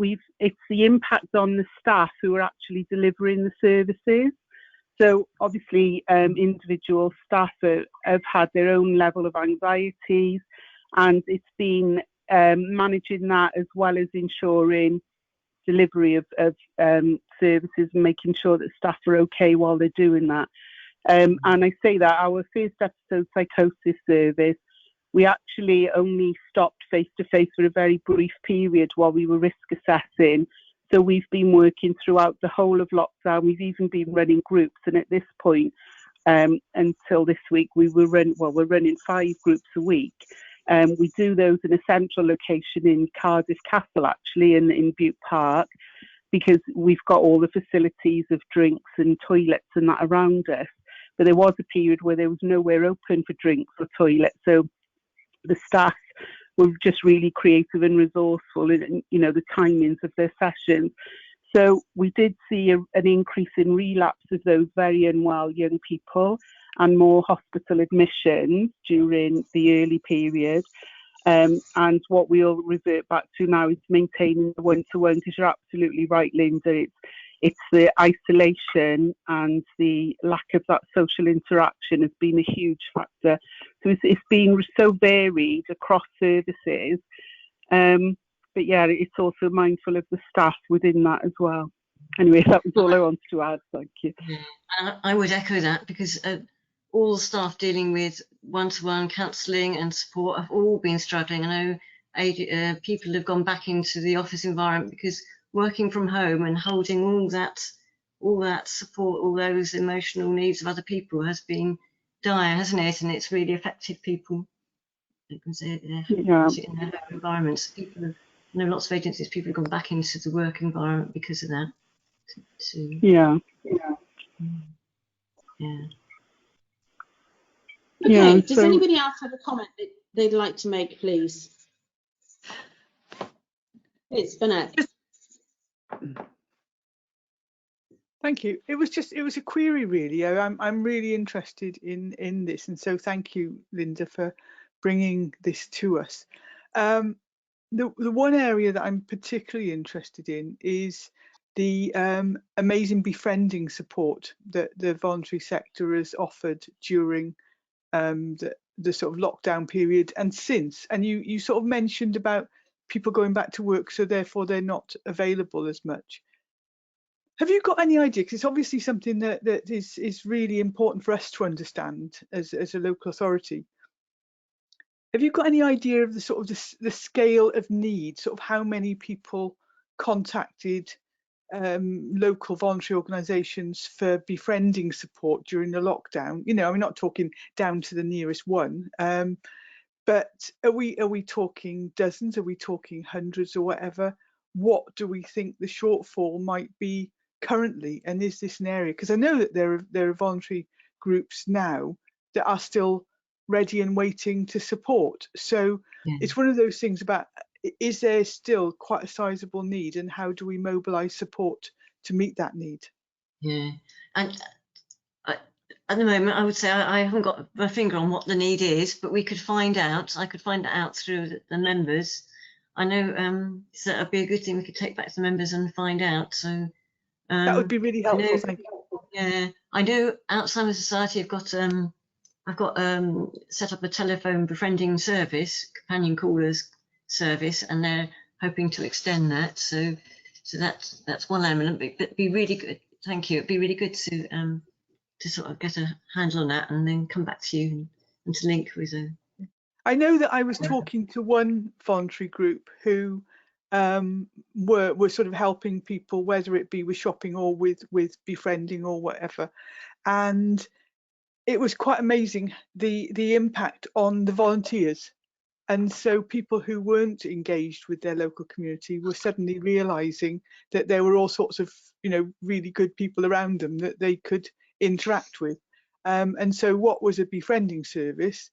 it's the impact on the staff who are actually delivering the services. So obviously individual staff have had their own level of anxieties, and it's been managing that as well as ensuring delivery of services and making sure that staff are okay while they're doing that. And I say that our first episode psychosis service, we actually only stopped face-to-face for a very brief period while we were risk assessing. So we've been working throughout the whole of lockdown. We've even been running groups, and at this point, until this week, we're running 5 groups a week. We do those in a central location in Cardiff Castle, actually, in Butte Park, because we've got all the facilities of drinks and toilets and that around us. But there was a period where there was nowhere open for drinks or toilets, so the staff were just really creative and resourceful in, the timings of their sessions. So we did see an increase in relapse of those very unwell young people and more hospital admissions during the early period. And what we'll revert back to now is maintaining the one-to-one, because you're absolutely right, Linda. It's the isolation and the lack of that social interaction has been a huge factor. So it's been so varied across services. But yeah, it's also mindful of the staff within that as well. Anyway, that was all I wanted to add. Thank you. Yeah. And I would echo that, because all the staff dealing with one-to-one counselling and support have all been struggling. I know people have gone back into the office environment because working from home and holding all that support, all those emotional needs of other people has been dire, hasn't it? And it's really affected people because they're in their home environments. I know lots of agencies, people have gone back into the work environment because of that. Okay, does anybody else have a comment that they'd like to make, please? It's Vanette. Thank you. It was a query really. I'm really interested in this, and so thank you, Linda, for bringing this to us. The one area that I'm particularly interested in is the amazing befriending support that the voluntary sector has offered during the sort of lockdown period and since. And you sort of mentioned about people going back to work, so therefore they're not available as much. Have you got any idea, because it's obviously something that is really important for us to understand as a local authority. Have you got any idea of the sort of the scale of need, sort of how many people contacted local voluntary organisations for befriending support during the lockdown. You know, I'm not talking down to the nearest one, but are we talking dozens? Are we talking hundreds or whatever? What do we think the shortfall might be currently? And is this an area? Because I know that there are voluntary groups now that are still ready and waiting to support. So it's one of those things about, is there still quite a sizable need, and how do we mobilise support to meet that need? Yeah, and at the moment, I would say I haven't got my finger on what the need is, but we could find out. I could find that out through the members. I know so that'd be a good thing we could take back to the members and find out. So that would be really helpful. Thank you. Yeah, I know Alzheimer's Society have got I've got set up a telephone befriending service, companion callers service, and they're hoping to extend that. So that's one element. But it'd be really good. Thank you. It'd be really good to sort of get a handle on that and then come back to you and to link with a. I know that I was talking to one voluntary group who were sort of helping people, whether it be with shopping or with befriending or whatever, and it was quite amazing the impact on the volunteers. And so people who weren't engaged with their local community were suddenly realizing that there were all sorts of, you know, really good people around them that they could interact with. And so what was a befriending service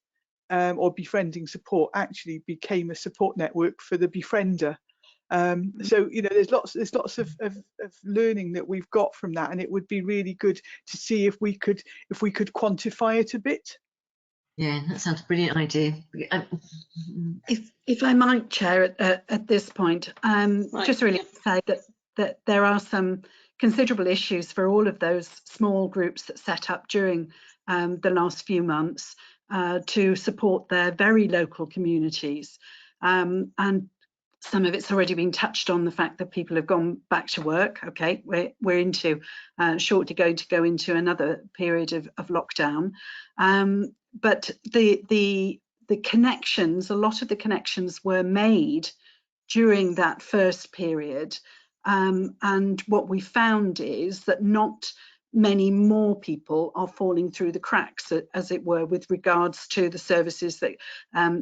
or befriending support actually became a support network for the befriender. So, you know, there's lots of learning that we've got from that, and it would be really good to see if we could quantify it a bit. Yeah, that sounds a brilliant idea. If I might, Chair, at this point, Right. just really say that there are some considerable issues for all of those small groups that set up during the last few months to support their very local communities. And some of it's already been touched on, the fact that people have gone back to work. Okay, we're into shortly going to go into another period of lockdown. But the connections, a lot of the connections were made during that first period. And what we found is that not many more people are falling through the cracks, as it were, with regards to the services that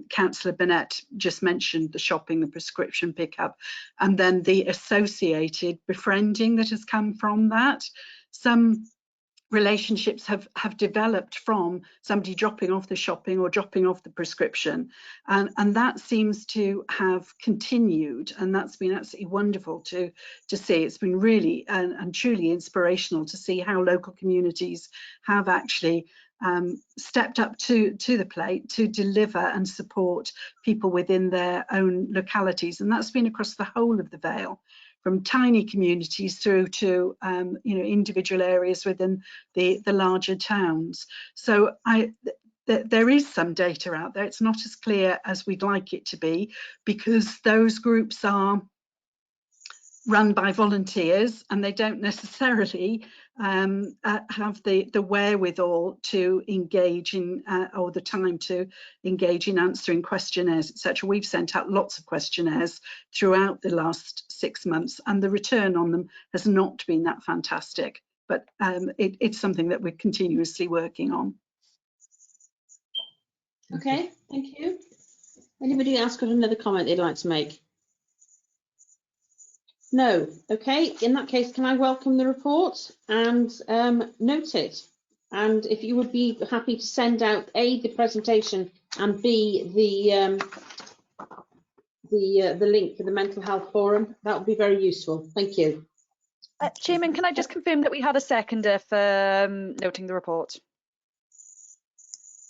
Councillor Burnett just mentioned, the shopping, the prescription pickup, and then the associated befriending that has come from that. Some relationships have developed from somebody dropping off the shopping or dropping off the prescription, and that seems to have continued, and that's been absolutely wonderful to see. It's been really and truly inspirational to see how local communities have actually stepped up to the plate to deliver and support people within their own localities, and that's been across the whole of the Vale, from tiny communities through to you know, individual areas within the larger towns. So there is some data out there. It's not as clear as we'd like it to be, because those groups are run by volunteers and they don't necessarily have the wherewithal to engage in or the time to engage in answering questionnaires, etc. We've sent out lots of questionnaires throughout the last 6 months, and the return on them has not been that fantastic, but it's something that we're continuously working on. Okay, thank you. Anybody else got another comment they'd like to make? No. Okay, in that case, can I welcome the report and note it? And if you would be happy to send out A, the presentation, and B, the link for the mental health forum, that would be very useful. Thank you. Chairman, can I just confirm that we had a seconder for noting the report?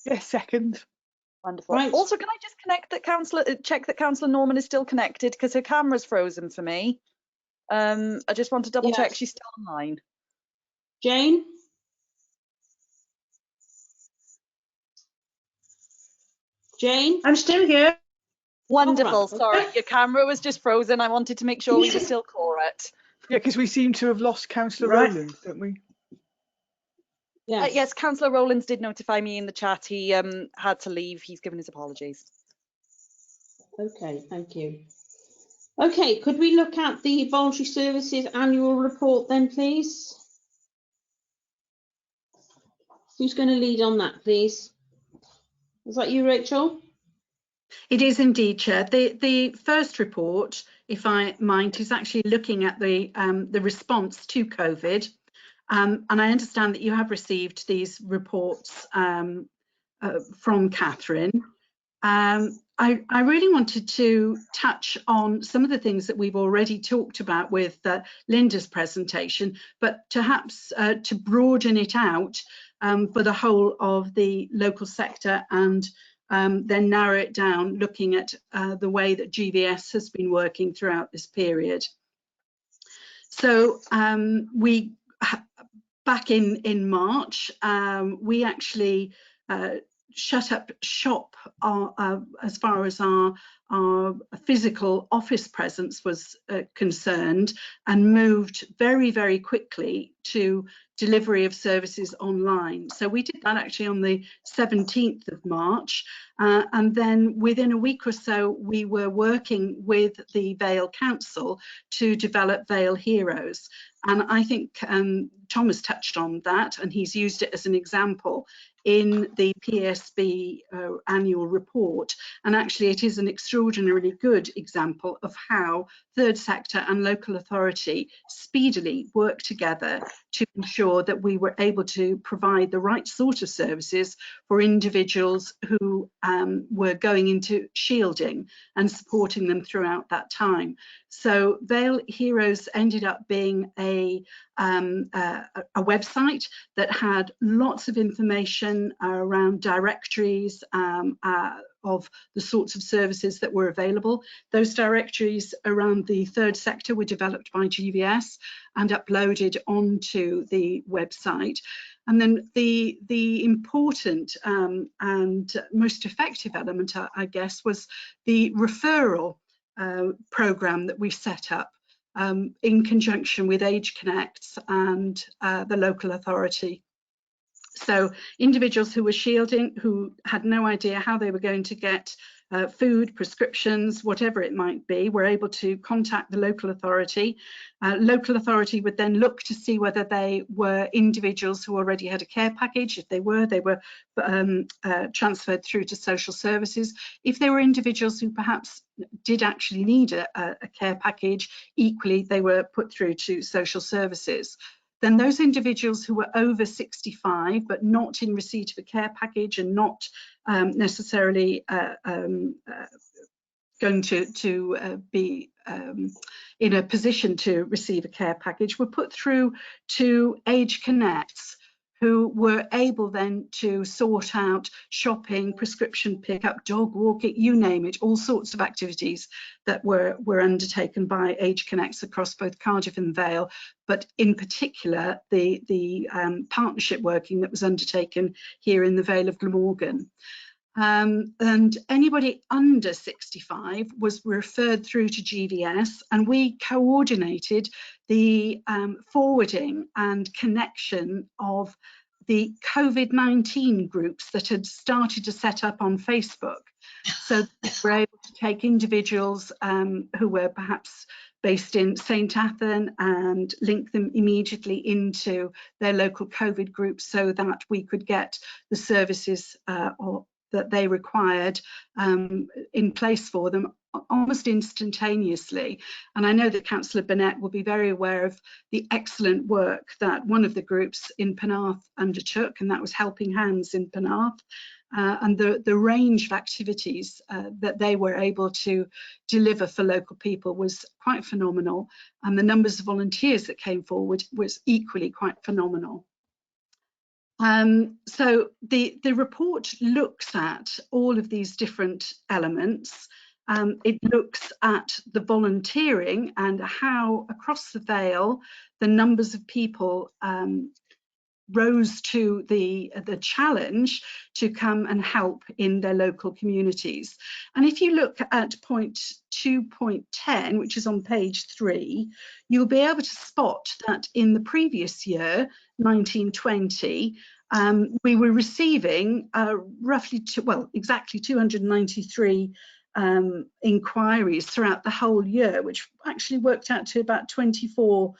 Yes, second. Wonderful. Right. Also, can I just check that Councillor Norman is still connected, because her camera's frozen for me. I just want to double check she's still online. Jane? Jane? I'm still here. Wonderful. Okay. Sorry, your camera was just frozen. I wanted to make sure we were still correct. Yeah, because we seem to have lost Councillor Right. Rowland, don't we? Yes. Yes, Councillor Rowlands did notify me in the chat. He had to leave. He's given his apologies. Okay, thank you. Okay, could we look at the voluntary services annual report then, please? Who's going to lead on that, please? Is that you, Rachel? It is indeed, Chair. The first report, if I might, is actually looking at the response to COVID. And I understand that you have received these reports from Catherine. I really wanted to touch on some of the things that we've already talked about with Linda's presentation, but perhaps to broaden it out for the whole of the local sector, and then narrow it down, looking at the way that GVS has been working throughout this period. So back in March, we actually shut up shop as far as our physical office presence was concerned, and moved very, very quickly to delivery of services online. So we did that actually on the 17th of March, and then within a week or so we were working with the Vale Council to develop Vale Heroes. And I think Thomas touched on that, and he's used it as an example in the PSB annual report. And actually it is an extraordinarily good example of how third sector and local authority speedily work together to ensure that we were able to provide the right sort of services for individuals who were going into shielding and supporting them throughout that time. So Vale Heroes ended up being a website that had lots of information around directories of the sorts of services that were available. Those directories around the third sector were developed by GVS and uploaded onto the website. And then the important and most effective element, I guess, was the referral program that we set up in conjunction with Age Connects and the local authority. So individuals who were shielding, who had no idea how they were going to get food, prescriptions, whatever it might be, were able to contact the local authority. Local authority would then look to see whether they were individuals who already had a care package. If they were transferred through to social services. If they were individuals who perhaps did actually need a care package, equally they were put through to social services. Then those individuals who were over 65 but not in receipt of a care package and not necessarily going to be in a position to receive a care package were put through to Age Connects, who were able then to sort out shopping, prescription pickup, dog walking, you name it, all sorts of activities that were undertaken by Age Connects across both Cardiff and Vale, but in particular the partnership working that was undertaken here in the Vale of Glamorgan. And anybody under 65 was referred through to GVS, and we coordinated the forwarding and connection of the COVID-19 groups that had started to set up on Facebook. So we're able to take individuals who were perhaps based in St Athan and link them immediately into their local COVID groups so that we could get the services that they required in place for them almost instantaneously. And I know that Councillor Burnett will be very aware of the excellent work that one of the groups in Penarth undertook, and that was Helping Hands in Penarth. And the range of activities that they were able to deliver for local people was quite phenomenal. And the numbers of volunteers that came forward was equally quite phenomenal. So the report looks at all of these different elements. It looks at the volunteering and how across the Vale the numbers of people rose to the challenge to come and help in their local communities. And if you look at point 2.10, which is on page 3, you'll be able to spot that in the previous year, 1920, we were receiving exactly 293 inquiries throughout the whole year, which actually worked out to about 24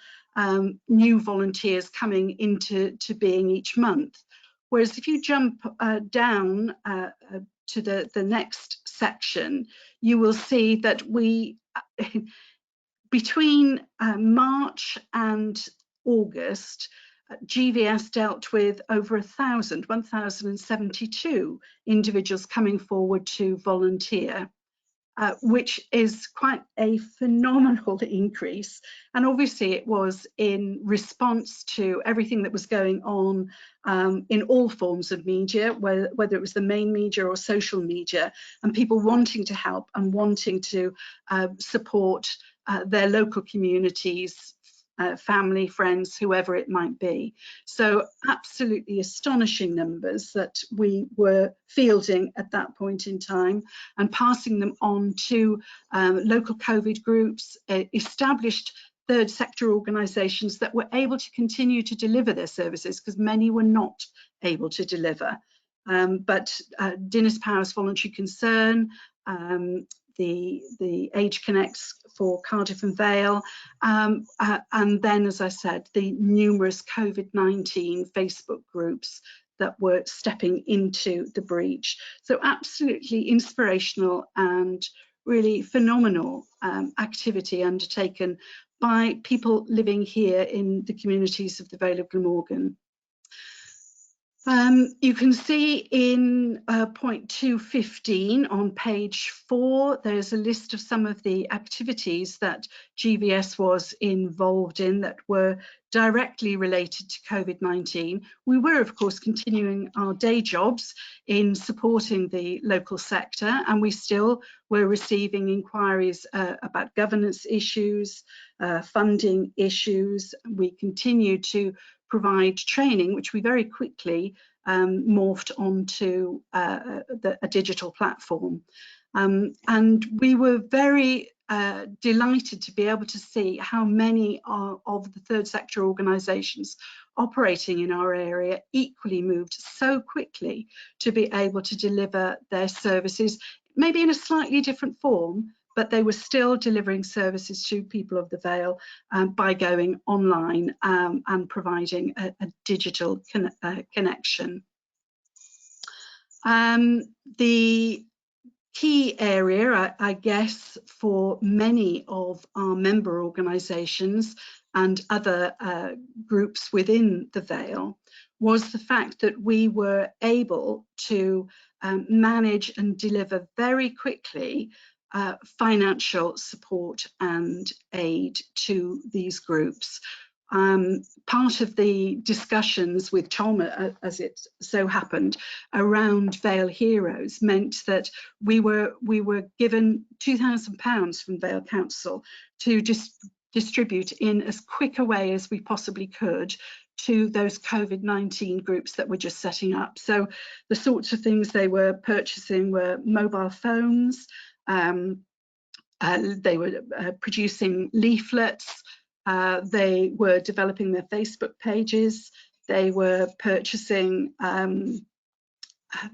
new volunteers coming into being each month. Whereas if you jump down to the next section, you will see that we, between March and August, GVS dealt with over 1,072 individuals coming forward to volunteer, which is quite a phenomenal increase. And obviously it was in response to everything that was going on in all forms of media, whether it was the main media or social media, and people wanting to help and wanting to support their local communities, family, friends, whoever it might be. So absolutely astonishing numbers that we were fielding at that point in time, and passing them on to local COVID groups, established third sector organisations that were able to continue to deliver their services, because many were not able to deliver. But Dinas Powers Voluntary Concern, the Age Connects for Cardiff and Vale, and then, as I said, the numerous COVID-19 Facebook groups that were stepping into the breach. So absolutely inspirational and really phenomenal activity undertaken by people living here in the communities of the Vale of Glamorgan. You can see in point 215 on page 4, there's a list of some of the activities that GVS was involved in that were directly related to COVID-19. We were, of course, continuing our day jobs in supporting the local sector, and we still were receiving inquiries about governance issues, funding issues. We continued to provide training, which we very quickly morphed onto a digital platform. And we were very delighted to be able to see how many of the third sector organisations operating in our area equally moved so quickly to be able to deliver their services, maybe in a slightly different form, but they were still delivering services to people of the Vale by going online and providing a digital connection. The key area, I guess, for many of our member organisations and other groups within the Vale was the fact that we were able to manage and deliver very quickly financial support and aid to these groups. Part of the discussions with Tom, as it so happened, around Vale Heroes meant that we were given £2,000 from Vale Council to distribute in as quick a way as we possibly could to those COVID-19 groups that were just setting up. So the sorts of things they were purchasing were mobile phones. They were producing leaflets, they were developing their Facebook pages, they were purchasing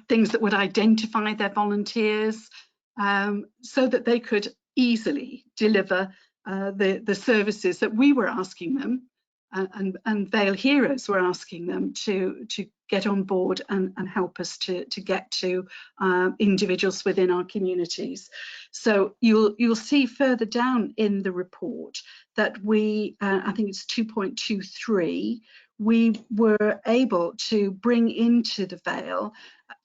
things that would identify their volunteers so that they could easily deliver the services that we were asking them and Vale Heroes were asking them to get on board and help us to get to individuals within our communities. So you'll see further down in the report that we, I think it's 2.23, we were able to bring into the Vale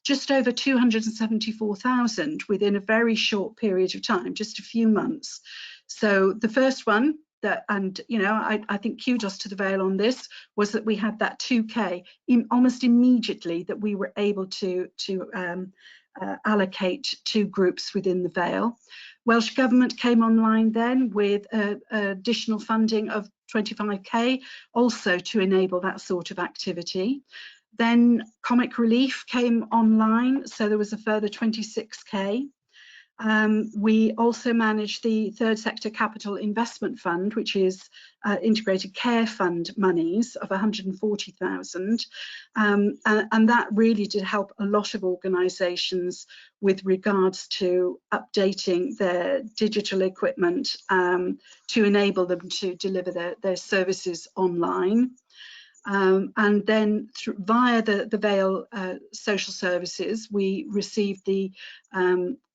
just over 274,000 within a very short period of time, just a few months. So the first one, and you know, I think kudos to the Vale on this, was that we had that 2K almost immediately that we were able to allocate to groups within the Vale. Welsh Government came online then with additional funding of 25k, also to enable that sort of activity. Then Comic Relief came online, so there was a further 26k. We also manage the Third Sector Capital Investment Fund, which is integrated care fund monies of 140,000. And that really did help a lot of organisations with regards to updating their digital equipment to enable them to deliver their services online. And then via the Vale Social Services, we received the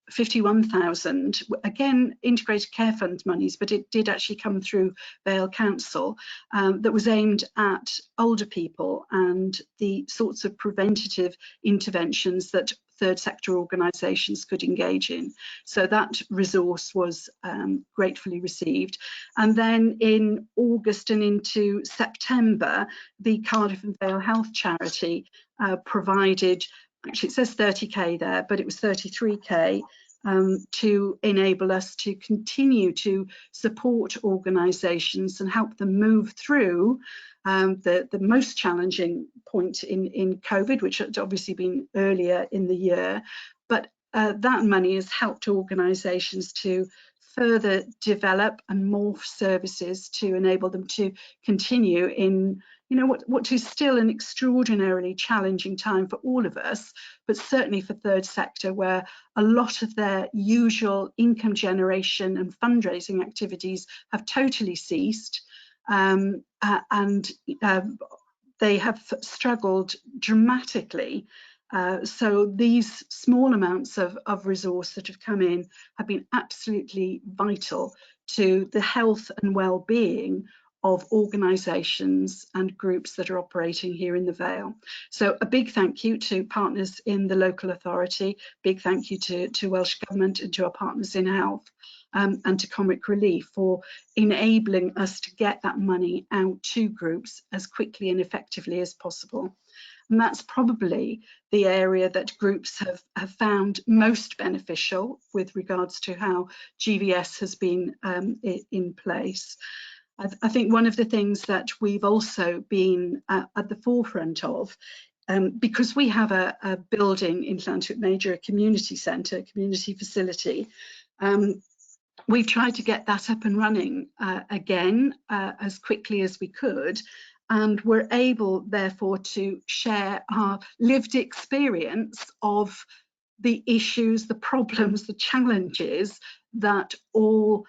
51,000, again integrated care fund monies, but it did actually come through Vale Council, that was aimed at older people and the sorts of preventative interventions that third sector organisations could engage in. So that resource was gratefully received. And then in August and into September, the Cardiff and Vale Health Charity provided, actually it says 30k there, but it was 33k, to enable us to continue to support organisations and help them move through the most challenging point in COVID, which had obviously been earlier in the year. But that money has helped organisations to further develop and morph services to enable them to continue in, you know, what is still an extraordinarily challenging time for all of us, but certainly for third sector, where a lot of their usual income generation and fundraising activities have totally ceased. And they have struggled dramatically. So these small amounts of resource that have come in have been absolutely vital to the health and well-being of organisations and groups that are operating here in the Vale. So a big thank you to partners in the local authority, big thank you to Welsh Government and to our partners in health, and to Comic Relief for enabling us to get that money out to groups as quickly and effectively as possible. And that's probably the area that groups have found most beneficial with regards to how GVS has been in place. I think one of the things that we've also been at the forefront of, because we have a building in Llantwit Major, a community centre, community facility, we've tried to get that up and running again as quickly as we could. And we're able, therefore, to share our lived experience of the issues, the problems, the challenges that all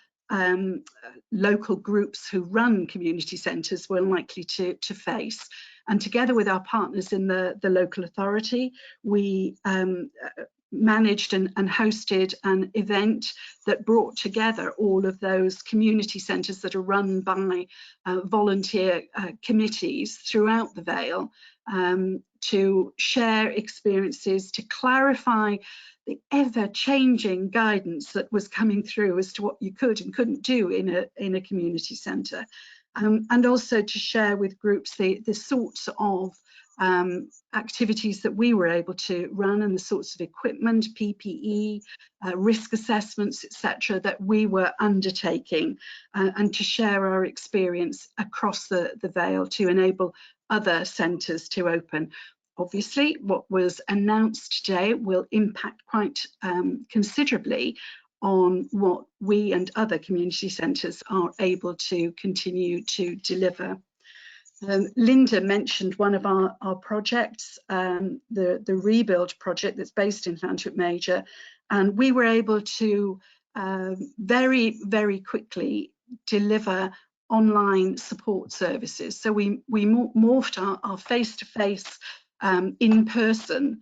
local groups who run community centres were likely to face. And together with our partners in the local authority, we managed and hosted an event that brought together all of those community centres that are run by volunteer committees throughout the Vale, to share experiences, to clarify the ever-changing guidance that was coming through as to what you could and couldn't do in a community centre, and also to share with groups the sorts of activities that we were able to run and the sorts of equipment, PPE, risk assessments, etc., that we were undertaking, and to share our experience across the Vale to enable other centres to open. Obviously, what was announced today will impact quite considerably on what we and other community centres are able to continue to deliver. Linda mentioned one of our projects, the Rebuild project that's based in Llantwit Major, and we were able to very, very quickly deliver online support services. So we morphed our face-to-face in-person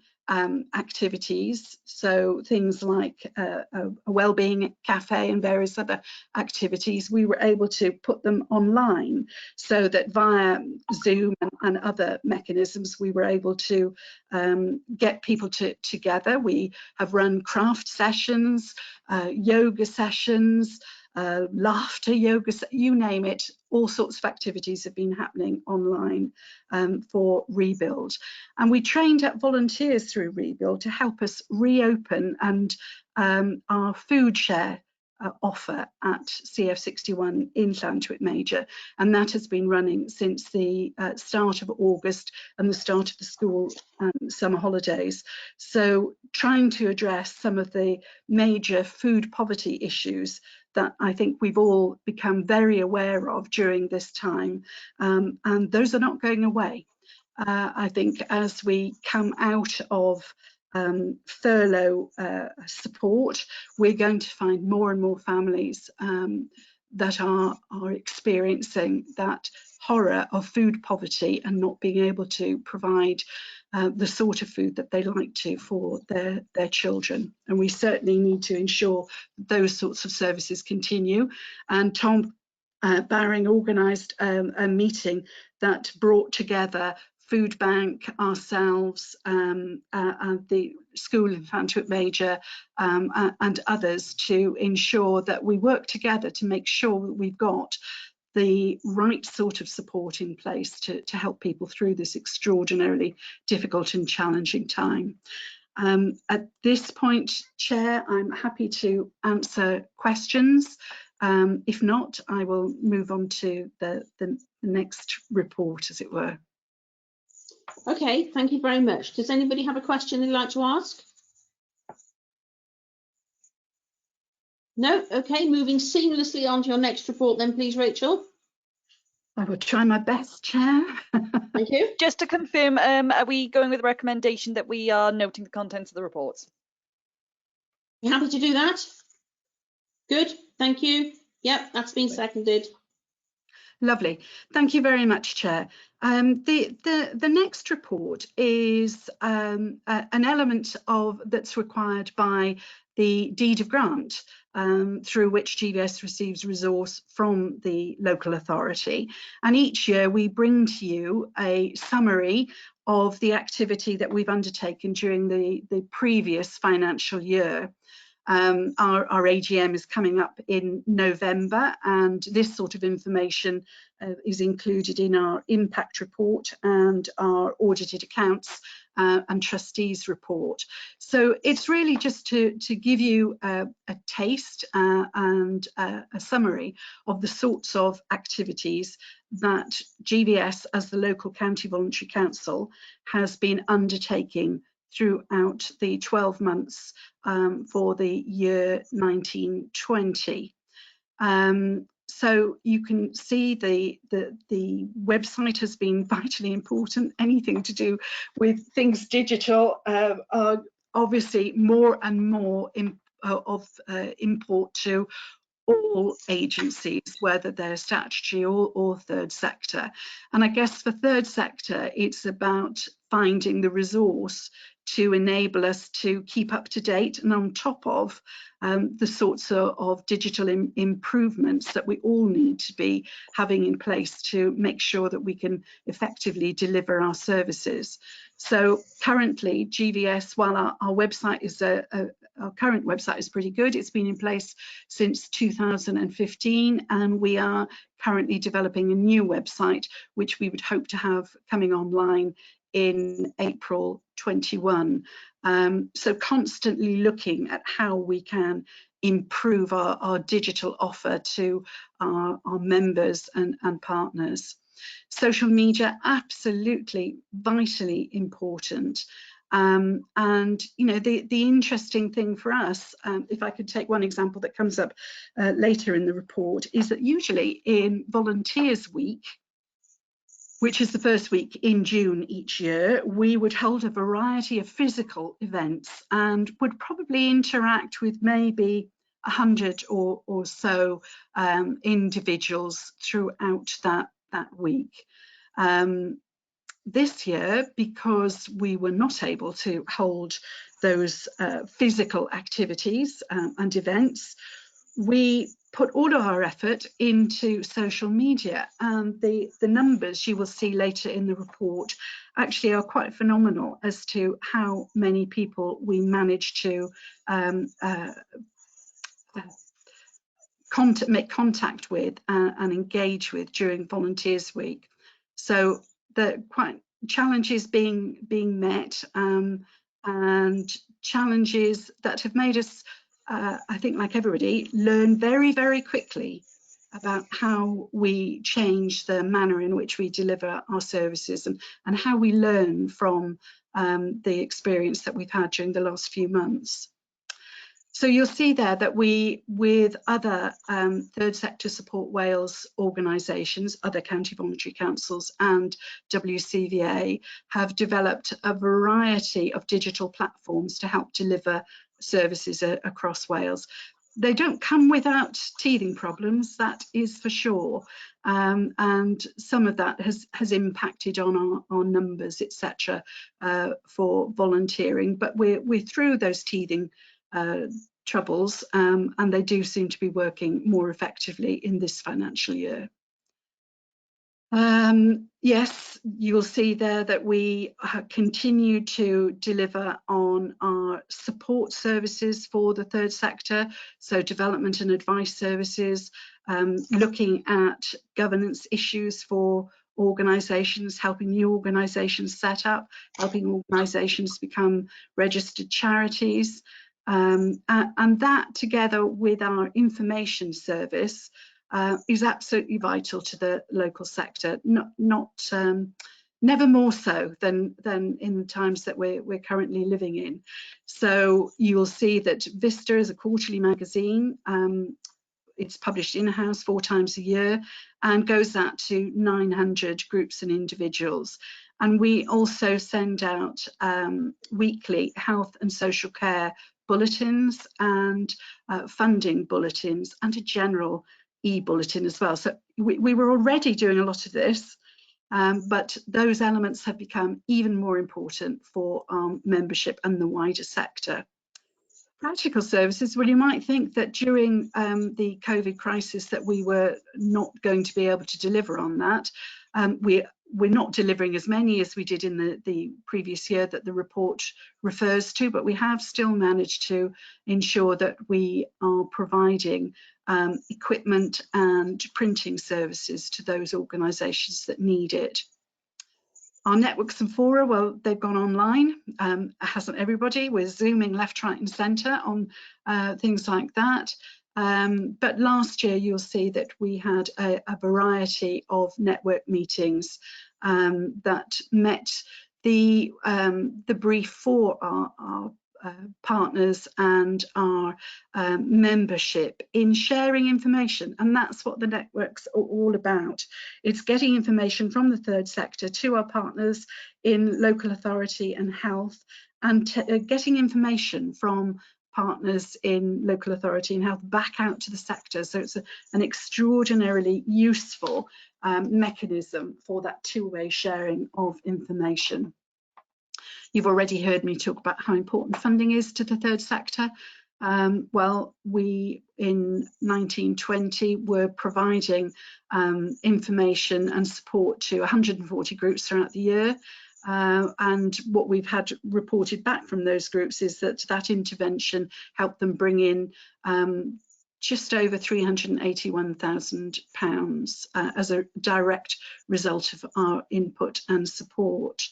activities, so things like a wellbeing cafe and various other activities, we were able to put them online, so that via Zoom and other mechanisms we were able to get people together. We have run craft sessions, yoga sessions, laughter yoga, you name it, all sorts of activities have been happening online for Rebuild. And we trained up volunteers through Rebuild to help us reopen and our food share offer at CF61 in Llantwit Major, and that has been running since the start of August and the start of the school summer holidays. So trying to address some of the major food poverty issues that I think we've all become very aware of during this time, and those are not going away. I think as we come out of furlough support, we're going to find more and more families that are experiencing that horror of food poverty and not being able to provide the sort of food that they like to for their children. And we certainly need to ensure those sorts of services continue. And Tom Baring organised a meeting that brought together Food Bank, ourselves, and the school in Llantwit Major, and others, to ensure that we work together to make sure that we've got the right sort of support in place to help people through this extraordinarily difficult and challenging time. At this point, Chair, I'm happy to answer questions. If not, I will move on to the next report, as it were. Okay, thank you very much. Does anybody have a question they'd like to ask? No? Okay, moving seamlessly on to your next report then, please, Rachel. I will try my best, Chair. Thank you. Just to confirm, are we going with the recommendation that we are noting the contents of the reports? You happy to do that? Good, thank you. Yep, that's been seconded. Lovely. Thank you very much, Chair. The next report is an element of that's required by the deed of grant, through which GVS receives resource from the local authority. And each year we bring to you a summary of the activity that we've undertaken during the previous financial year. Our AGM is coming up in November, and this sort of information is included in our impact report and our audited accounts and trustees report. So it's really just to give you a taste and a summary of the sorts of activities that GVS, as the local county voluntary council, has been undertaking throughout the 12 months for the year 1920. So you can see the website has been vitally important. Anything to do with things digital are obviously more and more of import to all agencies, whether they're statutory or third sector. And I guess for third sector, it's about finding the resource to enable us to keep up to date and on top of the sorts of digital improvements that we all need to be having in place to make sure that we can effectively deliver our services. So currently GVS, while our website is our current website is pretty good, it's been in place since 2015, and we are currently developing a new website which we would hope to have coming online in April 21. So constantly looking at how we can improve our digital offer to our members and partners. Social media, absolutely vitally important. And you know, the interesting thing for us, if I could take one example that comes up later in the report, is that usually in Volunteers Week, which is the first week in June each year, we would hold a variety of physical events and would probably interact with maybe 100 or so individuals throughout that week. This year, because we were not able to hold those physical activities and events, we put all of our effort into social media, and the numbers you will see later in the report actually are quite phenomenal as to how many people we managed to make contact with and engage with during Volunteers Week. So the challenges being met, and challenges that have made us I think like everybody, learn very, very quickly about how we change the manner in which we deliver our services and how we learn from the experience that we've had during the last few months. So you'll see there that we, with other third sector support Wales organisations, other county voluntary councils and WCVA, have developed a variety of digital platforms to help deliver services across Wales. They don't come without teething problems, that is for sure, and some of that has impacted on our numbers, etc., for volunteering, but we're through those teething troubles, and they do seem to be working more effectively in this financial year. Yes, you'll see there that we continue to deliver on our support services for the third sector, so development and advice services, looking at governance issues for organisations, helping new organisations set up, helping organisations become registered charities, and that together with our information service is absolutely vital to the local sector, never more so than in the times that we're currently living in. So you'll see that Vista is a quarterly magazine. It's published in-house 4 times a year and goes out to 900 groups and individuals. And we also send out weekly health and social care bulletins and funding bulletins and a general e-bulletin as well. So we were already doing a lot of this, but those elements have become even more important for our membership and the wider sector. Practical services, well, you might think that during the COVID crisis that we were not going to be able to deliver on that. We're not delivering as many as we did in the previous year that the report refers to, but we have still managed to ensure that we are providing equipment and printing services to those organisations that need it. Our networks and fora, well, they've gone online, hasn't everybody? We're Zooming left, right and centre on things like that. But last year you'll see that we had a variety of network meetings that met the brief for our partners and our membership in sharing information, and that's what the networks are all about. It's getting information from the third sector to our partners in local authority and health, and getting information from partners in local authority and health back out to the sector. So it's an extraordinarily useful mechanism for that two-way sharing of information. You've already heard me talk about how important funding is to the third sector. Well, we in 1920 were providing information and support to 140 groups throughout the year. And what we've had reported back from those groups is that that intervention helped them bring in just over £381,000 as a direct result of our input and support.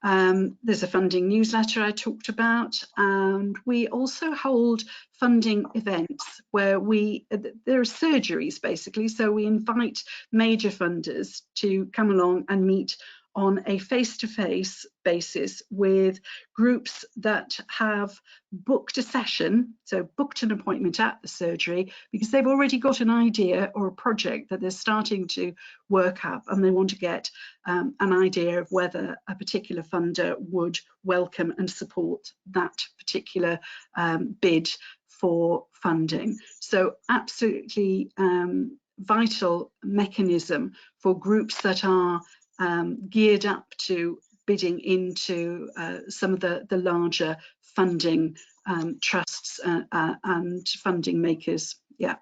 There's a funding newsletter I talked about, and we also hold funding events where there are surgeries basically, so we invite major funders to come along and meet on a face-to-face basis with groups that have booked a session, so booked an appointment at the surgery because they've already got an idea or a project that they're starting to work up, and they want to get an idea of whether a particular funder would welcome and support that particular bid for funding. So absolutely vital mechanism for groups that are geared up to bidding into some of the larger funding trusts and funding makers. Yeah.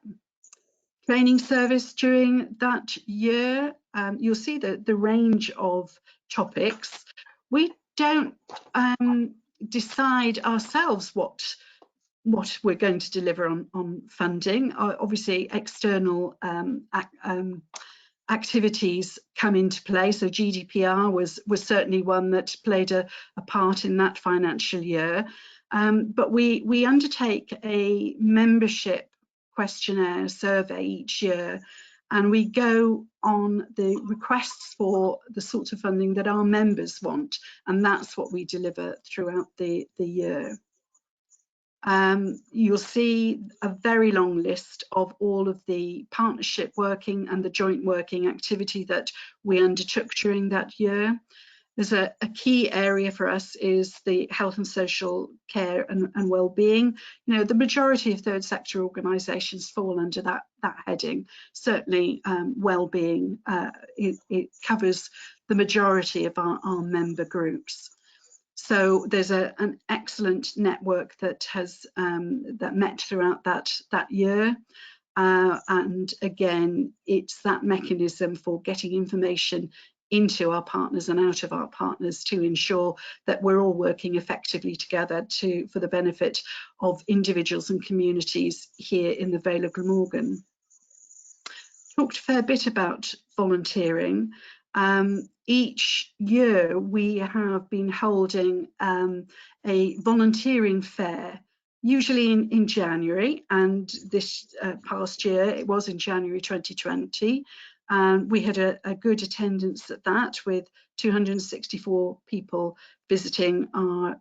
Training service during that year, you'll see the range of topics. We don't decide ourselves what we're going to deliver on funding. Obviously, external activities come into play, so GDPR was certainly one that played a part in that financial year. But we undertake a membership questionnaire survey each year, and we go on the requests for the sorts of funding that our members want, and that's what we deliver throughout the year. You'll see a very long list of all of the partnership working and the joint working activity that we undertook during that year. There's a key area for us is the health and social care and well-being. You know, the majority of third sector organisations fall under that heading. Certainly well-being, it covers the majority of our member groups. So there's an excellent network that has that met throughout that year. And again, it's that mechanism for getting information into our partners and out of our partners to ensure that we're all working effectively together for the benefit of individuals and communities here in the Vale of Glamorgan. Talked a fair bit about volunteering. Each year we have been holding a volunteering fair, usually in January, and this past year it was in January 2020. We had a good attendance at that, with 264 people visiting our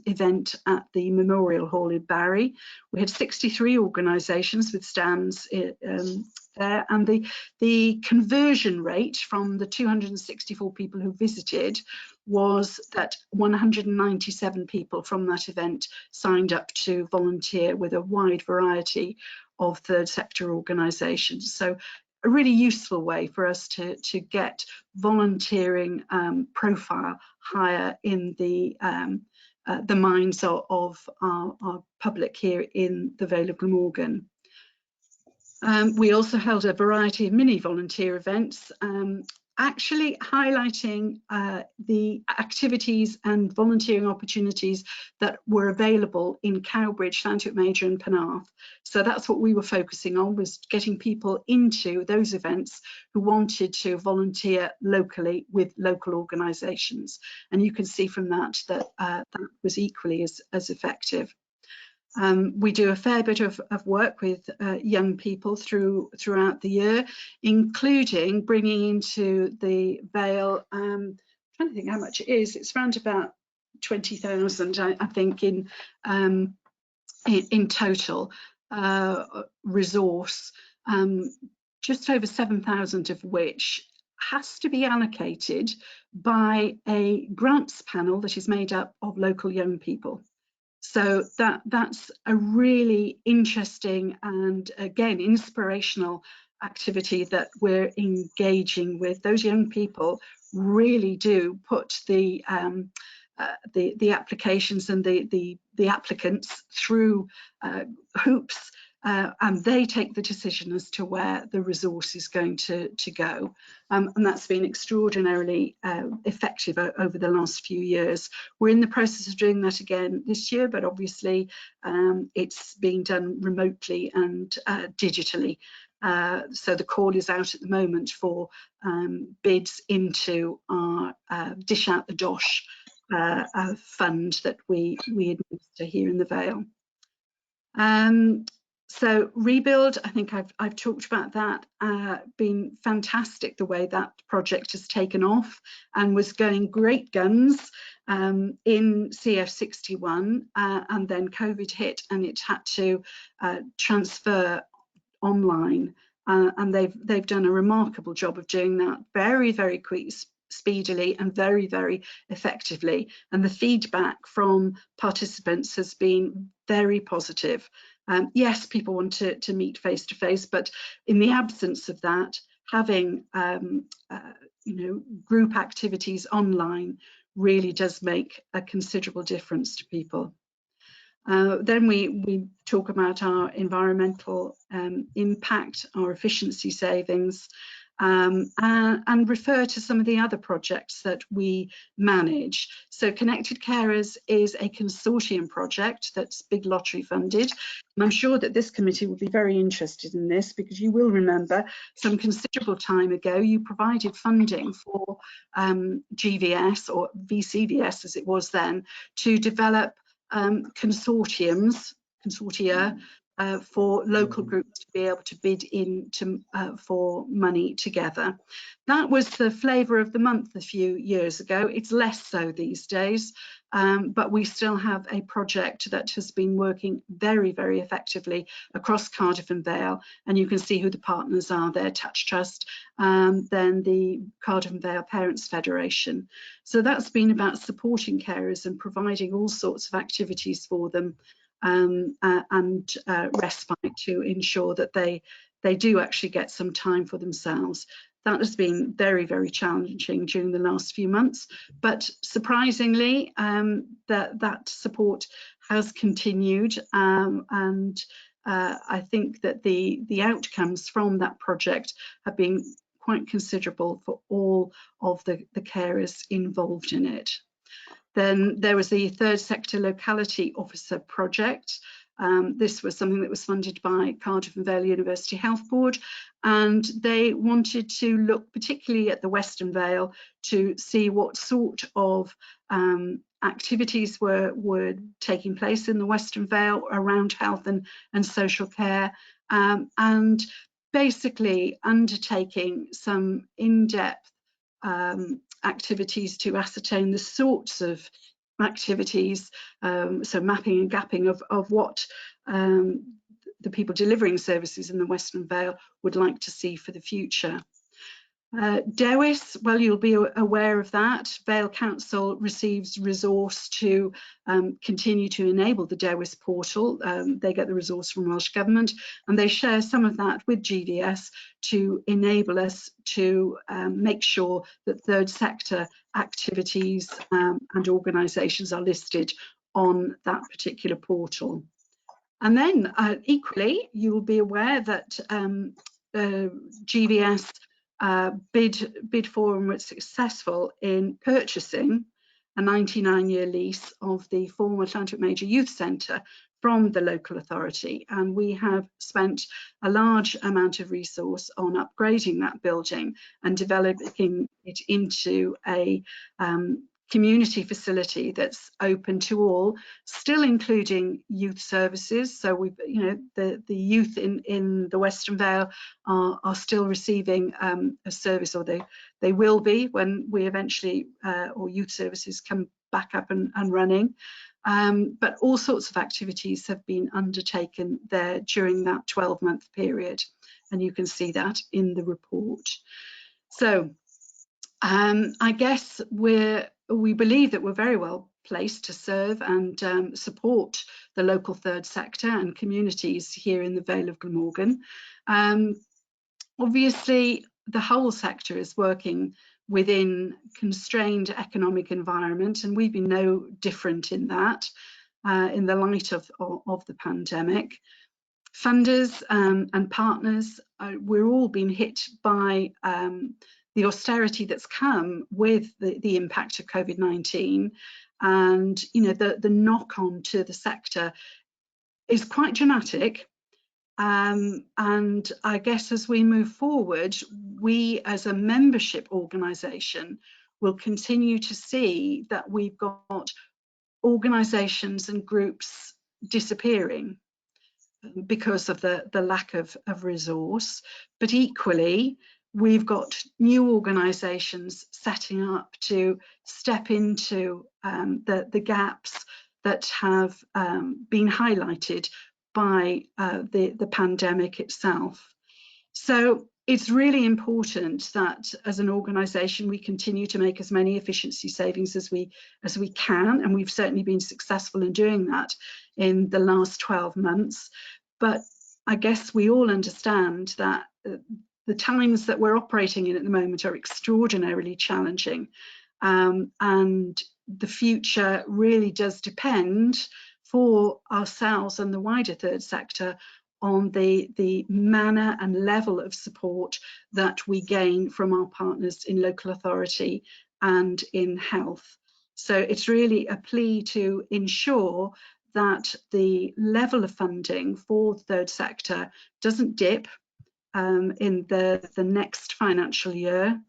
event at the Memorial Hall in Barry. We had 63 organisations with stands there, and the conversion rate from the 264 people who visited was that 197 people from that event signed up to volunteer with a wide variety of third sector organisations. So a really useful way for us to get volunteering profile higher in the minds of our public here in the Vale of Glamorgan. We also held a variety of mini volunteer events, actually highlighting the activities and volunteering opportunities that were available in Cowbridge, Llanthwaite Major and Penarth. So that's what we were focusing on, was getting people into those events who wanted to volunteer locally with local organisations. And you can see from that that was equally as effective. We do a fair bit of work with young people throughout the year, including bringing into the Vale, I'm trying to think how much it is, it's around about 20,000 I think in total resource, just over 7,000 of which has to be allocated by a grants panel that is made up of local young people. So that's a really interesting and, again, inspirational activity that we're engaging with. Those young people really do put the applications and the applicants through hoops, and they take the decision as to where the resource is going to go. And that's been extraordinarily effective over the last few years. We're in the process of doing that again this year, but obviously it's being done remotely and digitally. So the call is out at the moment for bids into our Dish Out the Dosh fund that we administer here in the Vale. So Rebuild, I think I've talked about that, been fantastic the way that project has taken off and was going great guns in CF61, and then COVID hit and it had to transfer online, and they've done a remarkable job of doing that very, very quick, speedily and very, very effectively, and the feedback from participants has been very positive. Yes, people want to meet face to face, but in the absence of that, having group activities online really does make a considerable difference to people. Then we talk about our environmental impact, our efficiency savings, and refer to some of the other projects that we manage. So Connected Carers is a consortium project that's big lottery funded. And I'm sure that this committee will be very interested in this, because you will remember some considerable time ago you provided funding for GVS, or VCVS as it was then, to develop consortia for local groups to be able to bid in for money together. That was the flavour of the month a few years ago. It's less so these days, but we still have a project that has been working very, very effectively across Cardiff and Vale, and you can see who the partners are there: Touch Trust, then the Cardiff and Vale Parents Federation. So that's been about supporting carers and providing all sorts of activities for them, and respite to ensure that they do actually get some time for themselves. That has been very, very challenging during the last few months, but surprisingly, that support has continued, and I think that the outcomes from that project have been quite considerable for all of the carers involved in it. Then there was the Third Sector Locality Officer project. This was something that was funded by Cardiff and Vale University Health Board, and they wanted to look particularly at the Western Vale to see what sort of activities were taking place in the Western Vale around health and social care, and basically undertaking some in-depth activities to ascertain the sorts of activities, so mapping and gapping of what the people delivering services in the Western Vale would like to see for the future. DEWIS, well, you'll be aware of that. Vale Council receives resource to continue to enable the DEWIS portal. They get the resource from Welsh Government, and they share some of that with GVS to enable us to make sure that third sector activities and organisations are listed on that particular portal. And then equally, you will be aware that GVS bid for and was successful in purchasing a 99-year lease of the former Llantrip Major Youth Centre from the local authority, and we have spent a large amount of resource on upgrading that building and developing it into a community facility that's open to all, still including youth services. So we've, the youth in the Western Vale are still receiving a service, or they will be when we eventually, or youth services come back up and running. But all sorts of activities have been undertaken there during that 12-month period, and you can see that in the report. So I guess we believe that we're very well placed to serve and support the local third sector and communities here in the Vale of Glamorgan. Obviously, the whole sector is working within constrained economic environment, and we've been no different in that in the light of the pandemic. Funders and partners, we're all being hit by the austerity that's come with the impact of COVID-19, and the knock-on to the sector is quite dramatic. And I guess as we move forward, we as a membership organisation will continue to see that we've got organisations and groups disappearing because of the lack of resource, but equally we've got new organisations setting up to step into the gaps that have been highlighted by the pandemic itself. So it's really important that as an organisation we continue to make as many efficiency savings as we can, and we've certainly been successful in doing that in the last 12 months. But I guess we all understand that the times that we're operating in at the moment are extraordinarily challenging, and the future really does depend for ourselves and the wider third sector on the manner and level of support that we gain from our partners in local authority and in health. So it's really a plea to ensure that the level of funding for the third sector doesn't dip in the next financial year,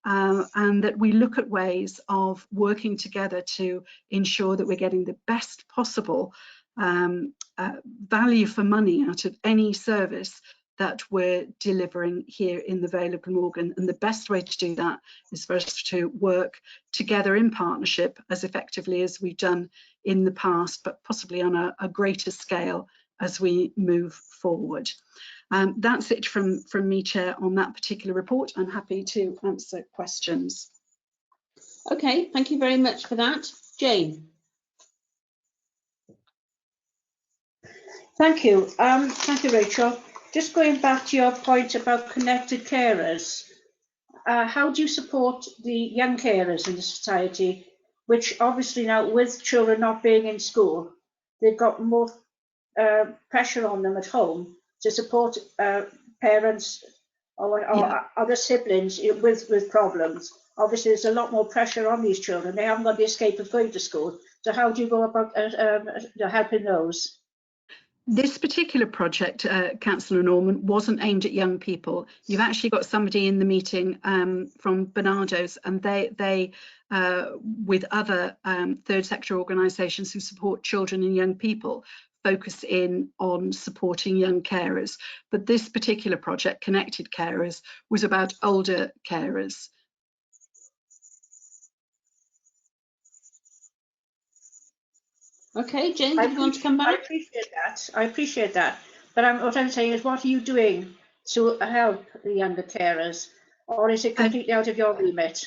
and that we look at ways of working together to ensure that we're getting the best possible value for money out of any service that we're delivering here in the Vale of Glamorgan. And the best way to do that is for us to work together in partnership as effectively as we've done in the past, but possibly on a greater scale as we move forward. That's it from me, Chair, on that particular report. I'm happy to answer questions. Okay, thank you very much for that. Jane. Thank you. Thank you, Rachel. Just going back to your point about connected carers, how do you support the young carers in the society, which obviously now with children not being in school, they've got more pressure on them at home to support parents or other siblings with problems. Obviously, there's a lot more pressure on these children. They haven't got the escape of going to school. So how do you go about helping those? This particular project, Councillor Norman, wasn't aimed at young people. You've actually got somebody in the meeting from Barnardo's, and they with other third sector organisations who support children and young people, focus in on supporting young carers. But this particular project, Connected Carers, was about older carers. Okay, Jane, do you want to come back? I appreciate that. But what I'm saying is, what are you doing to help the younger carers? Or is it completely out of your remit?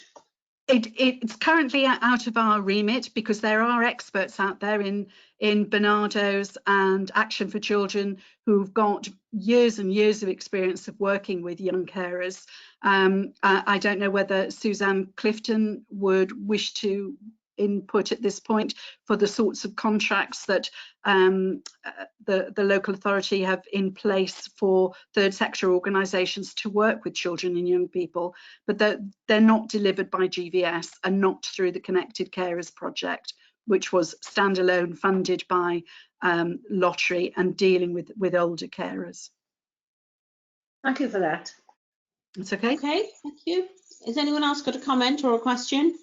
It's currently out of our remit because there are experts out there in Barnardo's and Action for Children who've got years and years of experience of working with young carers. I don't know whether Suzanne Clifton would wish to input at this point for the sorts of contracts that the local authority have in place for third sector organisations to work with children and young people, but they're not delivered by GVS and not through the Connected Carers project, which was standalone, funded by Lottery and dealing with older carers. Thank you for that. That's okay. Okay, thank you. Has anyone else got a comment or a question?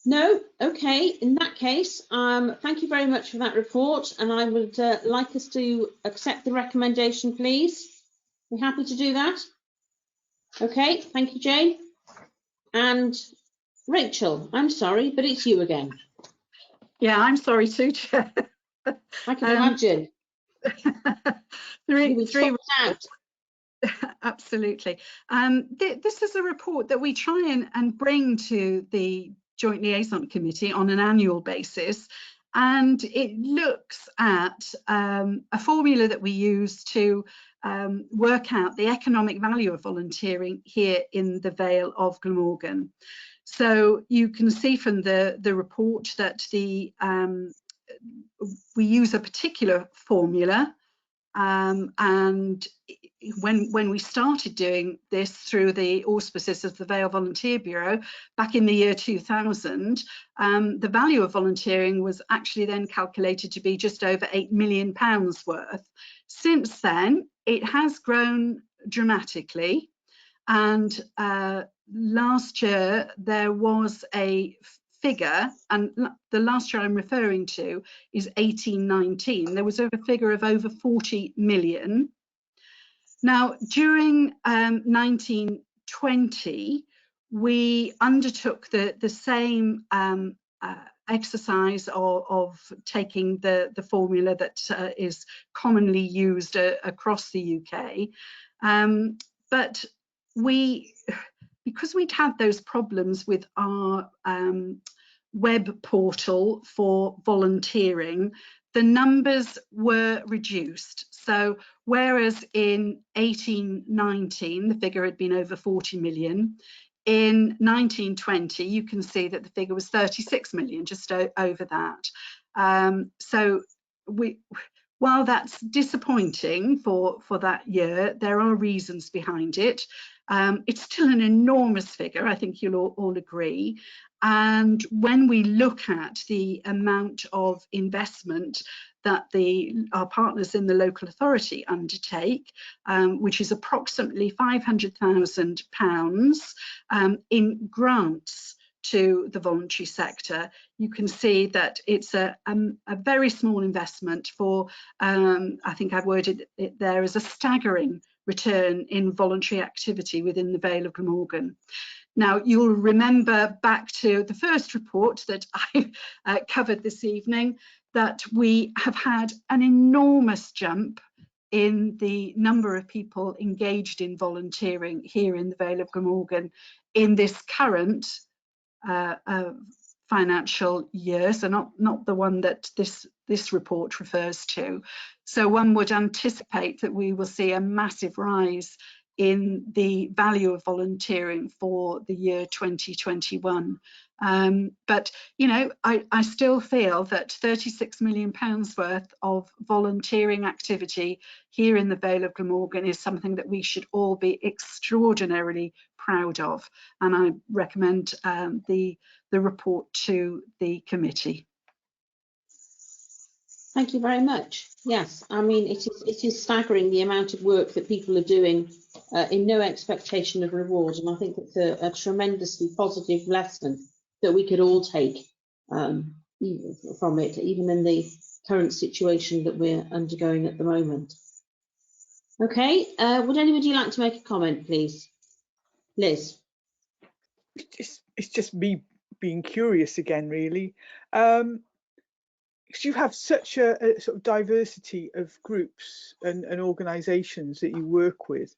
No? Okay, in that case, thank you very much for that report, and I would like us to accept the recommendation, please. Are you happy to do that? Okay, thank you, Jane. And Rachel, I'm sorry, but it's you again. Yeah, I'm sorry too, Chair. I can imagine. three out. Absolutely. This is a report that we try and bring to the Joint Liaison Committee on an annual basis, and it looks at a formula that we use to work out the economic value of volunteering here in the Vale of Glamorgan. So you can see from the report that we use a particular formula, and when we started doing this through the auspices of the Vale Volunteer Bureau back in the year 2000, the value of volunteering was actually then calculated to be just over £8 million worth. Since then, it has grown dramatically, and last year there was a figure, and the last year I'm referring to is 18-19. There was a figure of over 40 million. Now, during 1920, we undertook the same exercise of taking the formula that is commonly used across the UK, but because we'd had those problems with our web portal for volunteering, the numbers were reduced. So whereas in 1819 the figure had been over 40 million, in 1920 you can see that the figure was 36 million, just over that. So while that's disappointing for that year, there are reasons behind it. It's still an enormous figure, I think you'll all agree. And when we look at the amount of investment that our partners in the local authority undertake, which is approximately £500,000 in grants to the voluntary sector, you can see that it's a very small investment for, I think I've worded it there as a staggering return in voluntary activity within the Vale of Glamorgan. Now, you'll remember back to the first report that I covered this evening, that we have had an enormous jump in the number of people engaged in volunteering here in the Vale of Glamorgan in this current financial year, so not the one that this report refers to. So one would anticipate that we will see a massive rise in the value of volunteering for the year 2021. But, you know, I still feel that £36 million worth of volunteering activity here in the Vale of Glamorgan is something that we should all be extraordinarily proud of. And I recommend the report to the committee. Thank you very much. Yes, I mean, it is staggering the amount of work that people are doing in no expectation of reward, and I think it's a tremendously positive lesson that we could all take from it, even in the current situation that we're undergoing at the moment. Okay, would anybody like to make a comment, please? Liz? It's just me being curious again, really. Because you have such a sort of diversity of groups and organisations that you work with,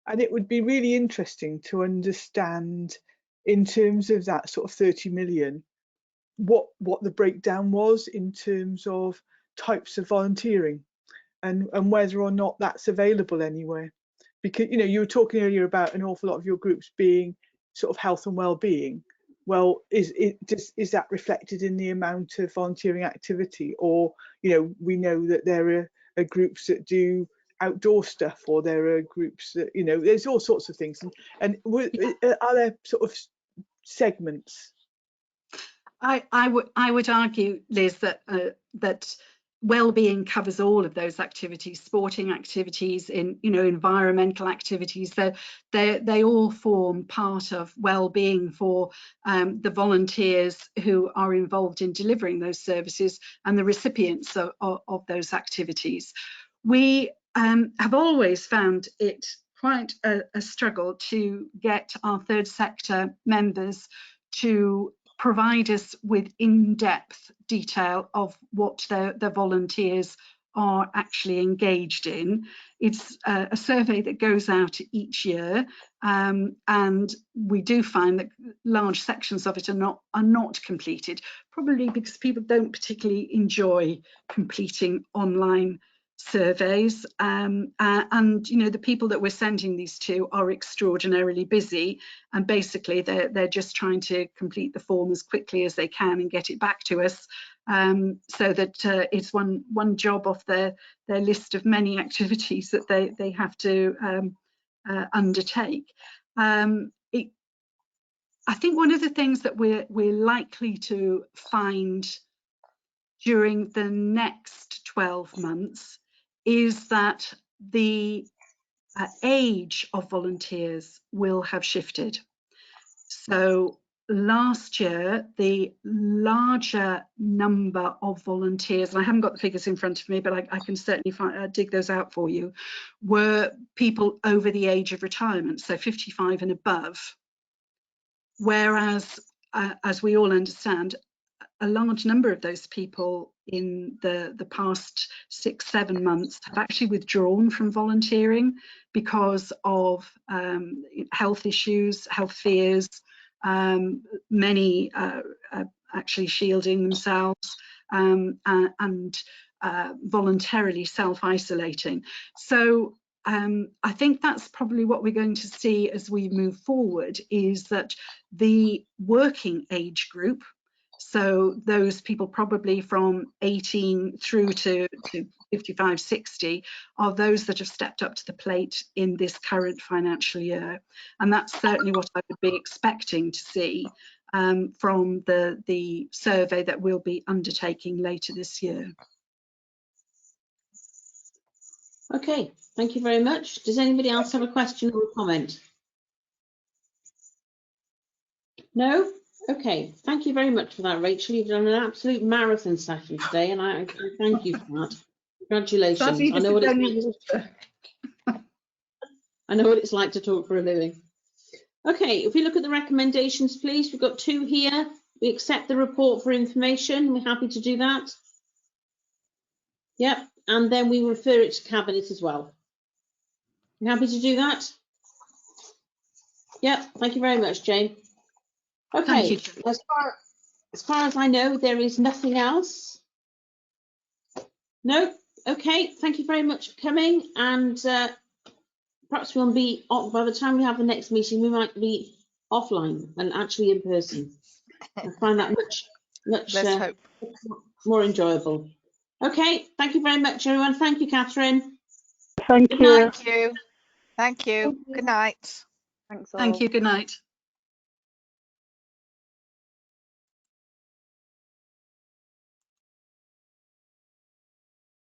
and it would be really interesting to understand, in terms of that sort of 30 million, what the breakdown was in terms of types of volunteering, and whether or not that's available anywhere. Because, you know, you were talking earlier about an awful lot of your groups being sort of health and well-being. Well, is that reflected in the amount of volunteering activity? Or, you know, we know that there are groups that do outdoor stuff, or there are groups that, you know, there's all sorts of things. And are there sort of segments? I would argue, Liz, that that well-being covers all of those activities, sporting activities, environmental activities. They all form part of well-being for the volunteers who are involved in delivering those services and the recipients of those activities. We have always found it quite a struggle to get our third sector members to provide us with in-depth detail of what the volunteers are actually engaged in. It's a survey that goes out each year, and we do find that large sections of it are not completed, probably because people don't particularly enjoy completing online surveys, and you know, the people that we're sending these to are extraordinarily busy, and basically they're just trying to complete the form as quickly as they can and get it back to us, so that it's one job off their list of many activities that they have to undertake. I think one of the things that we're likely to find during the next 12 months is that the age of volunteers will have shifted. So last year, the larger number of volunteers, and I haven't got the figures in front of me, but I can certainly dig those out for you, were people over the age of retirement, so 55 and above. Whereas, as we all understand, a large number of those people in the past 6-7 months have actually withdrawn from volunteering because of health issues, health fears, many actually shielding themselves and voluntarily self-isolating. So I think that's probably what we're going to see as we move forward, is that the working age group, so those people probably from 18 through to 55, 60, are those that have stepped up to the plate in this current financial year. And that's certainly what I would be expecting to see from the survey that we'll be undertaking later this year. Okay, thank you very much. Does anybody else have a question or a comment? No? Okay, thank you very much for that, Rachel. You've done an absolute marathon session today, and I thank you for that. Congratulations. Sadly, I know what this it's is like. only water. I know what it's like to talk for a living. Okay, if we look at the recommendations, please, we've got 2 here. We accept the report for information. We're happy to do that. Yep, and then we refer it to Cabinet as well. You happy to do that? Yep, thank you very much, Jane. Okay, Thank you. as far as I know, there is nothing else. No? Okay, thank you very much for coming, and perhaps we'll be off by the time we have the next meeting. We might be offline and actually in person. I find that much Let's hope. more enjoyable. Okay, thank you very much, everyone. Thank you, Catherine. Thank Good you. night. Thank you. Thank you. Good night. Thanks all. Thank you. Good night.